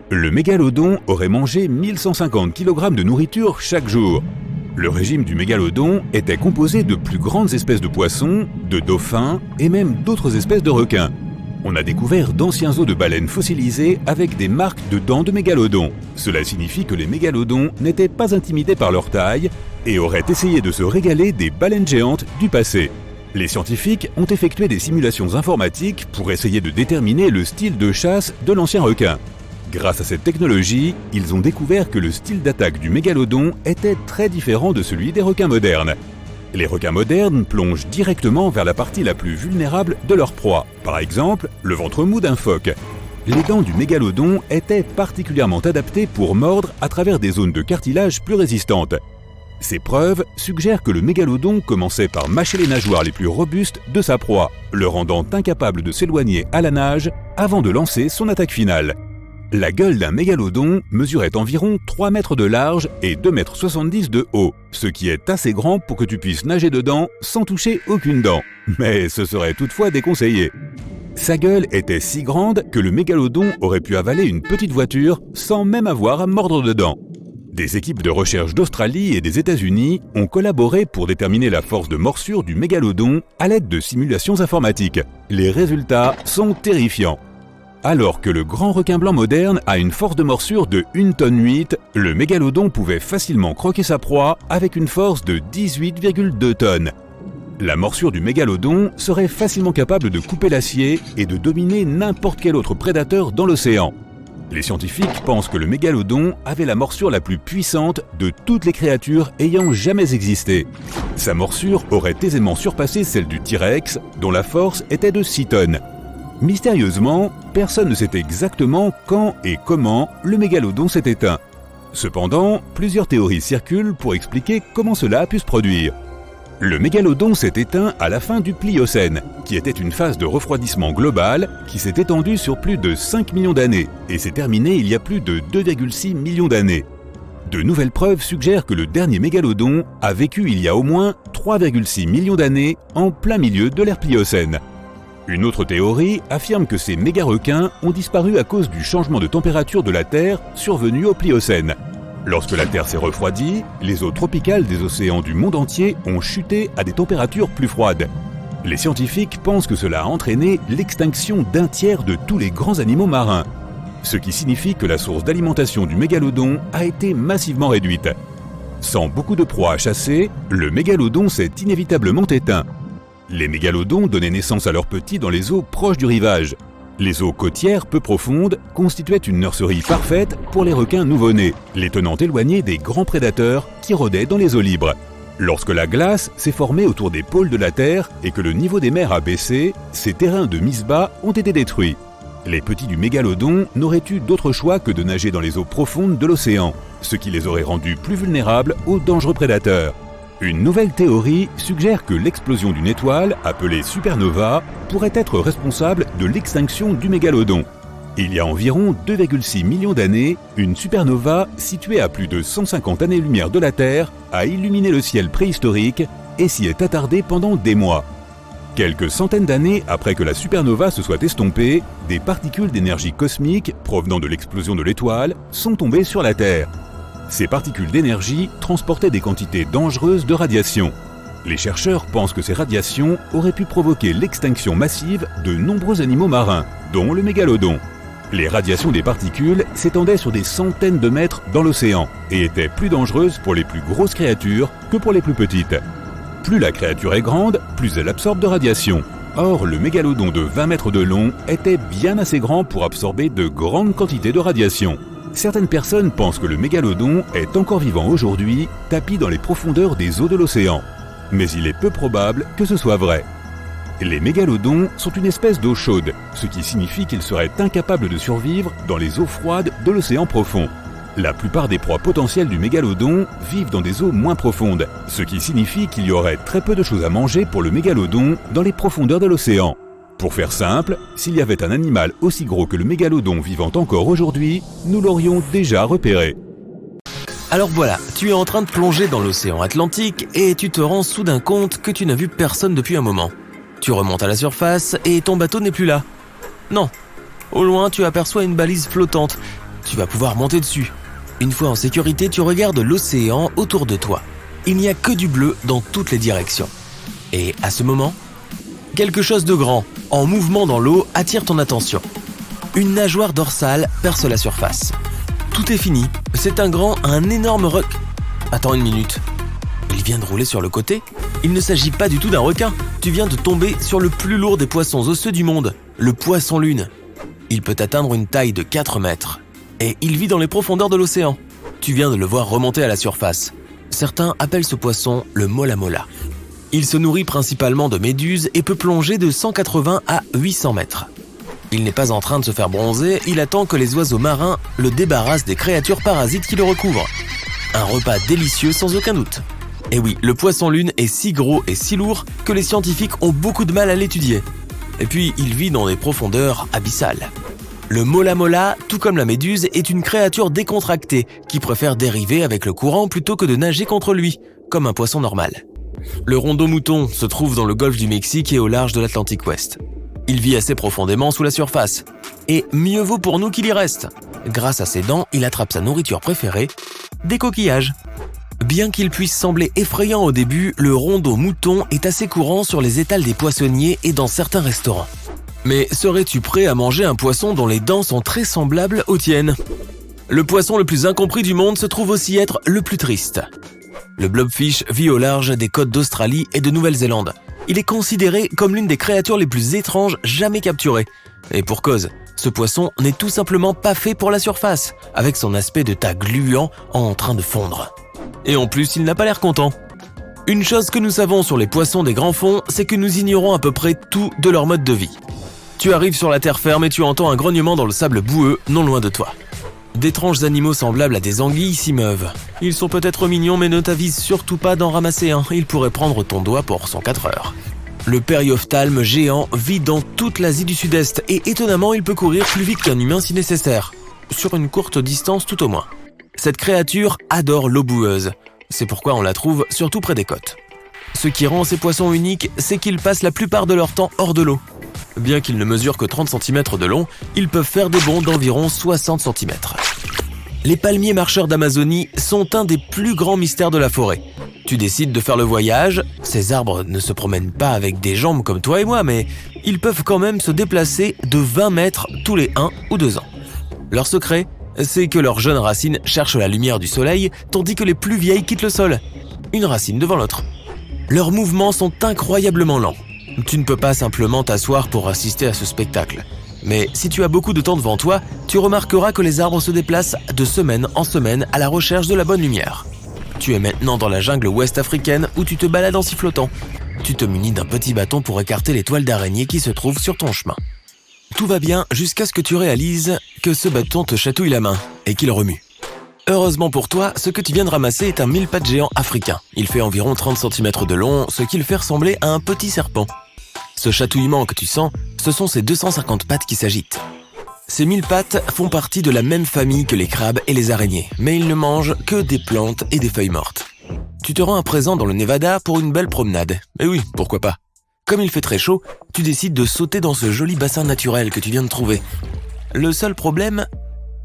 Le mégalodon aurait mangé 1150 kg de nourriture chaque jour. Le régime du mégalodon était composé de plus grandes espèces de poissons, de dauphins et même d'autres espèces de requins. On a découvert d'anciens os de baleines fossilisés avec des marques de dents de mégalodon. Cela signifie que les mégalodons n'étaient pas intimidés par leur taille et auraient essayé de se régaler des baleines géantes du passé. Les scientifiques ont effectué des simulations informatiques pour essayer de déterminer le style de chasse de l'ancien requin. Grâce à cette technologie, ils ont découvert que le style d'attaque du mégalodon était très différent de celui des requins modernes. Les requins modernes plongent directement vers la partie la plus vulnérable de leur proie, par exemple le ventre mou d'un phoque. Les dents du mégalodon étaient particulièrement adaptées pour mordre à travers des zones de cartilage plus résistantes. Ces preuves suggèrent que le mégalodon commençait par mâcher les nageoires les plus robustes de sa proie, le rendant incapable de s'éloigner à la nage avant de lancer son attaque finale. La gueule d'un mégalodon mesurait environ 3 mètres de large et 2,70 m de haut, ce qui est assez grand pour que tu puisses nager dedans sans toucher aucune dent. Mais ce serait toutefois déconseillé. Sa gueule était si grande que le mégalodon aurait pu avaler une petite voiture sans même avoir à mordre dedans. Des équipes de recherche d'Australie et des États-Unis ont collaboré pour déterminer la force de morsure du mégalodon à l'aide de simulations informatiques. Les résultats sont terrifiants. Alors que le grand requin blanc moderne a une force de morsure de 1,8 tonne, le mégalodon pouvait facilement croquer sa proie avec une force de 18,2 tonnes. La morsure du mégalodon serait facilement capable de couper l'acier et de dominer n'importe quel autre prédateur dans l'océan. Les scientifiques pensent que le mégalodon avait la morsure la plus puissante de toutes les créatures ayant jamais existé. Sa morsure aurait aisément surpassé celle du T-Rex, dont la force était de 6 tonnes. Mystérieusement, personne ne sait exactement quand et comment le mégalodon s'est éteint. Cependant, plusieurs théories circulent pour expliquer comment cela a pu se produire. Le mégalodon s'est éteint à la fin du Pliocène, qui était une phase de refroidissement global qui s'est étendue sur plus de 5 millions d'années et s'est terminée il y a plus de 2,6 millions d'années. De nouvelles preuves suggèrent que le dernier mégalodon a vécu il y a au moins 3,6 millions d'années en plein milieu de l'ère Pliocène. Une autre théorie affirme que ces méga-requins ont disparu à cause du changement de température de la Terre survenu au Pliocène. Lorsque la Terre s'est refroidie, les eaux tropicales des océans du monde entier ont chuté à des températures plus froides. Les scientifiques pensent que cela a entraîné l'extinction d'un tiers de tous les grands animaux marins, ce qui signifie que la source d'alimentation du mégalodon a été massivement réduite. Sans beaucoup de proies à chasser, le mégalodon s'est inévitablement éteint. Les mégalodons donnaient naissance à leurs petits dans les eaux proches du rivage. Les eaux côtières peu profondes constituaient une nurserie parfaite pour les requins nouveau-nés, les tenant éloignés des grands prédateurs qui rôdaient dans les eaux libres. Lorsque la glace s'est formée autour des pôles de la Terre et que le niveau des mers a baissé, ces terrains de mise bas ont été détruits. Les petits du mégalodon n'auraient eu d'autre choix que de nager dans les eaux profondes de l'océan, ce qui les aurait rendus plus vulnérables aux dangereux prédateurs. Une nouvelle théorie suggère que l'explosion d'une étoile, appelée supernova, pourrait être responsable de l'extinction du mégalodon. Il y a environ 2,6 millions d'années, une supernova située à plus de 150 années-lumière de la Terre a illuminé le ciel préhistorique et s'y est attardée pendant des mois. Quelques centaines d'années après que la supernova se soit estompée, des particules d'énergie cosmique provenant de l'explosion de l'étoile sont tombées sur la Terre. Ces particules d'énergie transportaient des quantités dangereuses de radiation. Les chercheurs pensent que ces radiations auraient pu provoquer l'extinction massive de nombreux animaux marins, dont le mégalodon. Les radiations des particules s'étendaient sur des centaines de mètres dans l'océan et étaient plus dangereuses pour les plus grosses créatures que pour les plus petites. Plus la créature est grande, plus elle absorbe de radiation. Or, le mégalodon de 20 mètres de long était bien assez grand pour absorber de grandes quantités de radiation. Certaines personnes pensent que le mégalodon est encore vivant aujourd'hui, tapi dans les profondeurs des eaux de l'océan. Mais il est peu probable que ce soit vrai. Les mégalodons sont une espèce d'eau chaude, ce qui signifie qu'ils seraient incapables de survivre dans les eaux froides de l'océan profond. La plupart des proies potentielles du mégalodon vivent dans des eaux moins profondes, ce qui signifie qu'il y aurait très peu de choses à manger pour le mégalodon dans les profondeurs de l'océan. Pour faire simple, s'il y avait un animal aussi gros que le mégalodon vivant encore aujourd'hui, nous l'aurions déjà repéré. Alors voilà, tu es en train de plonger dans l'océan Atlantique et tu te rends soudain compte que tu n'as vu personne depuis un moment. Tu remontes à la surface et ton bateau n'est plus là. Non, au loin tu aperçois une balise flottante. Tu vas pouvoir monter dessus. Une fois en sécurité, tu regardes l'océan autour de toi. Il n'y a que du bleu dans toutes les directions. Et à ce moment, quelque chose de grand, en mouvement dans l'eau, attire ton attention. Une nageoire dorsale perce la surface. Tout est fini, c'est un énorme requin. Attends une minute. Il vient de rouler sur le côté. Il ne s'agit pas du tout d'un requin. Tu viens de tomber sur le plus lourd des poissons osseux du monde, le poisson-lune. Il peut atteindre une taille de 4 mètres. et il vit dans les profondeurs de l'océan. Tu viens de le voir remonter à la surface. Certains appellent ce poisson le mola mola. Il se nourrit principalement de méduses et peut plonger de 180 à 800 mètres. Il n'est pas en train de se faire bronzer, il attend que les oiseaux marins le débarrassent des créatures parasites qui le recouvrent. Un repas délicieux sans aucun doute. Et oui, le poisson-lune est si gros et si lourd que les scientifiques ont beaucoup de mal à l'étudier. Et puis, il vit dans des profondeurs abyssales. Le mola mola, tout comme la méduse, est une créature décontractée qui préfère dériver avec le courant plutôt que de nager contre lui, comme un poisson normal. Le rondeau mouton se trouve dans le golfe du Mexique et au large de l'Atlantique Ouest. Il vit assez profondément sous la surface. Et mieux vaut pour nous qu'il y reste. Grâce à ses dents, il attrape sa nourriture préférée, des coquillages. Bien qu'il puisse sembler effrayant au début, le rondeau mouton est assez courant sur les étals des poissonniers et dans certains restaurants. Mais serais-tu prêt à manger un poisson dont les dents sont très semblables aux tiennes ? Le poisson le plus incompris du monde se trouve aussi être le plus triste. Le blobfish vit au large des côtes d'Australie et de Nouvelle-Zélande. Il est considéré comme l'une des créatures les plus étranges jamais capturées. Et pour cause, ce poisson n'est tout simplement pas fait pour la surface, avec son aspect de tas gluant en train de fondre. Et en plus, il n'a pas l'air content. Une chose que nous savons sur les poissons des grands fonds, c'est que nous ignorons à peu près tout de leur mode de vie. Tu arrives sur la terre ferme et tu entends un grognement dans le sable boueux, non loin de toi. D'étranges animaux semblables à des anguilles s'y meuvent. Ils sont peut-être mignons, mais ne t'avise surtout pas d'en ramasser un, il pourrait prendre ton doigt pour 104 heures. Le périophthalme géant vit dans toute l'Asie du Sud-Est et étonnamment, il peut courir plus vite qu'un humain si nécessaire. Sur une courte distance tout au moins. Cette créature adore l'eau boueuse. C'est pourquoi on la trouve surtout près des côtes. Ce qui rend ces poissons uniques, c'est qu'ils passent la plupart de leur temps hors de l'eau. Bien qu'ils ne mesurent que 30 cm de long, ils peuvent faire des bonds d'environ 60 cm. Les palmiers marcheurs d'Amazonie sont un des plus grands mystères de la forêt. Tu décides de faire le voyage, ces arbres ne se promènent pas avec des jambes comme toi et moi, mais ils peuvent quand même se déplacer de 20 mètres tous les 1 ou 2 ans. Leur secret, c'est que leurs jeunes racines cherchent la lumière du soleil, tandis que les plus vieilles quittent le sol, une racine devant l'autre. Leurs mouvements sont incroyablement lents. Tu ne peux pas simplement t'asseoir pour assister à ce spectacle. Mais si tu as beaucoup de temps devant toi, tu remarqueras que les arbres se déplacent de semaine en semaine à la recherche de la bonne lumière. Tu es maintenant dans la jungle ouest-africaine où tu te balades en sifflotant. Tu te munis d'un petit bâton pour écarter les toiles d'araignée qui se trouvent sur ton chemin. Tout va bien jusqu'à ce que tu réalises que ce bâton te chatouille la main et qu'il remue. Heureusement pour toi, ce que tu viens de ramasser est un mille-pattes géant africain. Il fait environ 30 cm de long, ce qui le fait ressembler à un petit serpent. Ce chatouillement que tu sens, ce sont ces 250 pattes qui s'agitent. Ces 1000 pattes font partie de la même famille que les crabes et les araignées, mais ils ne mangent que des plantes et des feuilles mortes. Tu te rends à présent dans le Nevada pour une belle promenade. Et oui, pourquoi pas. Comme il fait très chaud, tu décides de sauter dans ce joli bassin naturel que tu viens de trouver. Le seul problème,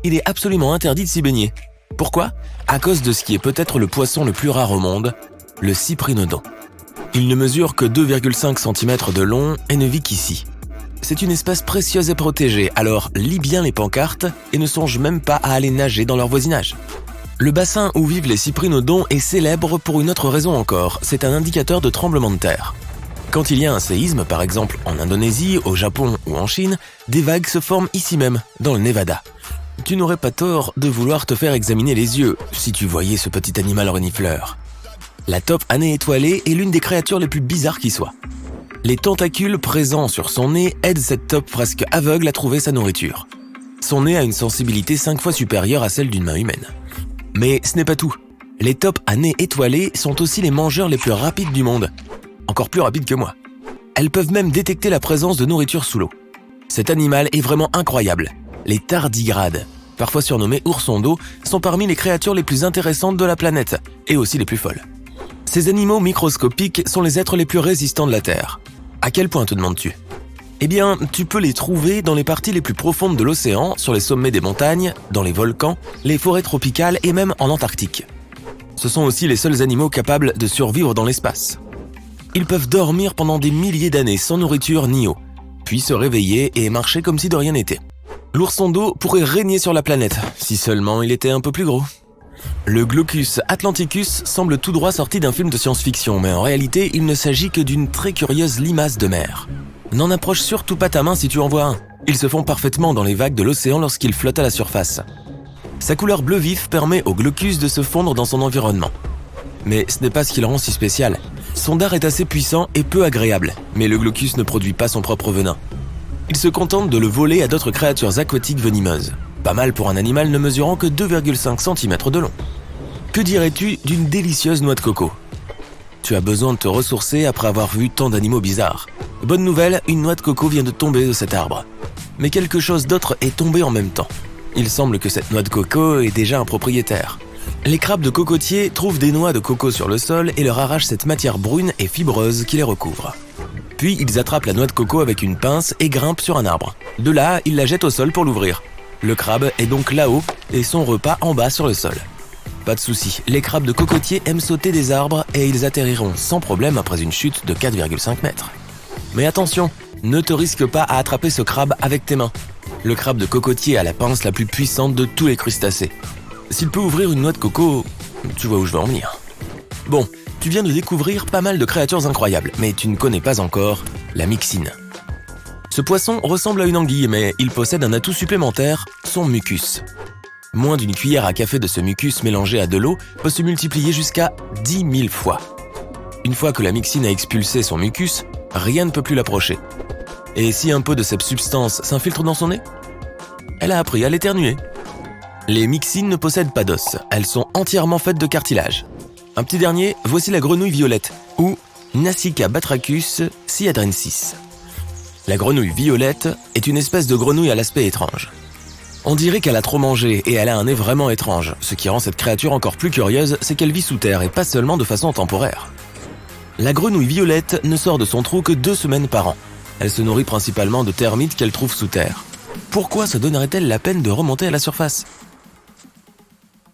il est absolument interdit de s'y baigner. Pourquoi ? À cause de ce qui est peut-être le poisson le plus rare au monde, le cyprinodon. Il ne mesure que 2,5 cm de long et ne vit qu'ici. C'est une espèce précieuse et protégée, alors lis bien les pancartes et ne songe même pas à aller nager dans leur voisinage. Le bassin où vivent les cyprinodons est célèbre pour une autre raison encore, c'est un indicateur de tremblement de terre. Quand il y a un séisme, par exemple en Indonésie, au Japon ou en Chine, des vagues se forment ici même, dans le Nevada. Tu n'aurais pas tort de vouloir te faire examiner les yeux si tu voyais ce petit animal renifleur. La taupe à nez étoilé est l'une des créatures les plus bizarres qui soient. Les tentacules présents sur son nez aident cette taupe presque aveugle à trouver sa nourriture. Son nez a une sensibilité 5 fois supérieure à celle d'une main humaine. Mais ce n'est pas tout. Les taupes à nez étoilé sont aussi les mangeurs les plus rapides du monde. Encore plus rapides que moi. Elles peuvent même détecter la présence de nourriture sous l'eau. Cet animal est vraiment incroyable. Les tardigrades, parfois surnommés oursons d'eau, sont parmi les créatures les plus intéressantes de la planète, et aussi les plus folles. Ces animaux microscopiques sont les êtres les plus résistants de la Terre. À quel point te demandes-tu ? Eh bien, tu peux les trouver dans les parties les plus profondes de l'océan, sur les sommets des montagnes, dans les volcans, les forêts tropicales et même en Antarctique. Ce sont aussi les seuls animaux capables de survivre dans l'espace. Ils peuvent dormir pendant des milliers d'années sans nourriture ni eau, puis se réveiller et marcher comme si de rien n'était. L'ourson d'eau pourrait régner sur la planète, si seulement il était un peu plus gros. Le Glaucus atlanticus semble tout droit sorti d'un film de science-fiction, mais en réalité, il ne s'agit que d'une très curieuse limace de mer. N'en approche surtout pas ta main si tu en vois un. Ils se font parfaitement dans les vagues de l'océan lorsqu'ils flottent à la surface. Sa couleur bleu vif permet au glaucus de se fondre dans son environnement. Mais ce n'est pas ce qui le rend si spécial. Son dard est assez puissant et peu agréable, mais le glaucus ne produit pas son propre venin. Il se contente de le voler à d'autres créatures aquatiques venimeuses. Pas mal pour un animal ne mesurant que 2,5 cm de long. Que dirais-tu d'une délicieuse noix de coco ? Tu as besoin de te ressourcer après avoir vu tant d'animaux bizarres. Bonne nouvelle, une noix de coco vient de tomber de cet arbre. Mais quelque chose d'autre est tombé en même temps. Il semble que cette noix de coco ait déjà un propriétaire. Les crabes de cocotier trouvent des noix de coco sur le sol et leur arrachent cette matière brune et fibreuse qui les recouvre. Puis ils attrapent la noix de coco avec une pince et grimpent sur un arbre. De là, ils la jettent au sol pour l'ouvrir. Le crabe est donc là-haut et son repas en bas sur le sol. Pas de souci, les crabes de cocotier aiment sauter des arbres et ils atterriront sans problème après une chute de 4,5 mètres. Mais attention, ne te risque pas à attraper ce crabe avec tes mains. Le crabe de cocotier a la pince la plus puissante de tous les crustacés. S'il peut ouvrir une noix de coco, tu vois où je veux en venir. Bon, tu viens de découvrir pas mal de créatures incroyables, mais tu ne connais pas encore la myxine. Ce poisson ressemble à une anguille, mais il possède un atout supplémentaire, son mucus. Moins d'une cuillère à café de ce mucus mélangé à de l'eau peut se multiplier jusqu'à 10 000 fois. Une fois que la myxine a expulsé son mucus, rien ne peut plus l'approcher. Et si un peu de cette substance s'infiltre dans son nez ? Elle a appris à l'éternuer. Les myxines ne possèdent pas d'os, elles sont entièrement faites de cartilage. Un petit dernier, voici la grenouille violette, ou Nasica batrachus siadrensis. La grenouille violette est une espèce de grenouille à l'aspect étrange. On dirait qu'elle a trop mangé et elle a un nez vraiment étrange. Ce qui rend cette créature encore plus curieuse, c'est qu'elle vit sous terre et pas seulement de façon temporaire. La grenouille violette ne sort de son trou que 2 semaines par an. Elle se nourrit principalement de termites qu'elle trouve sous terre. Pourquoi se donnerait-elle la peine de remonter à la surface ?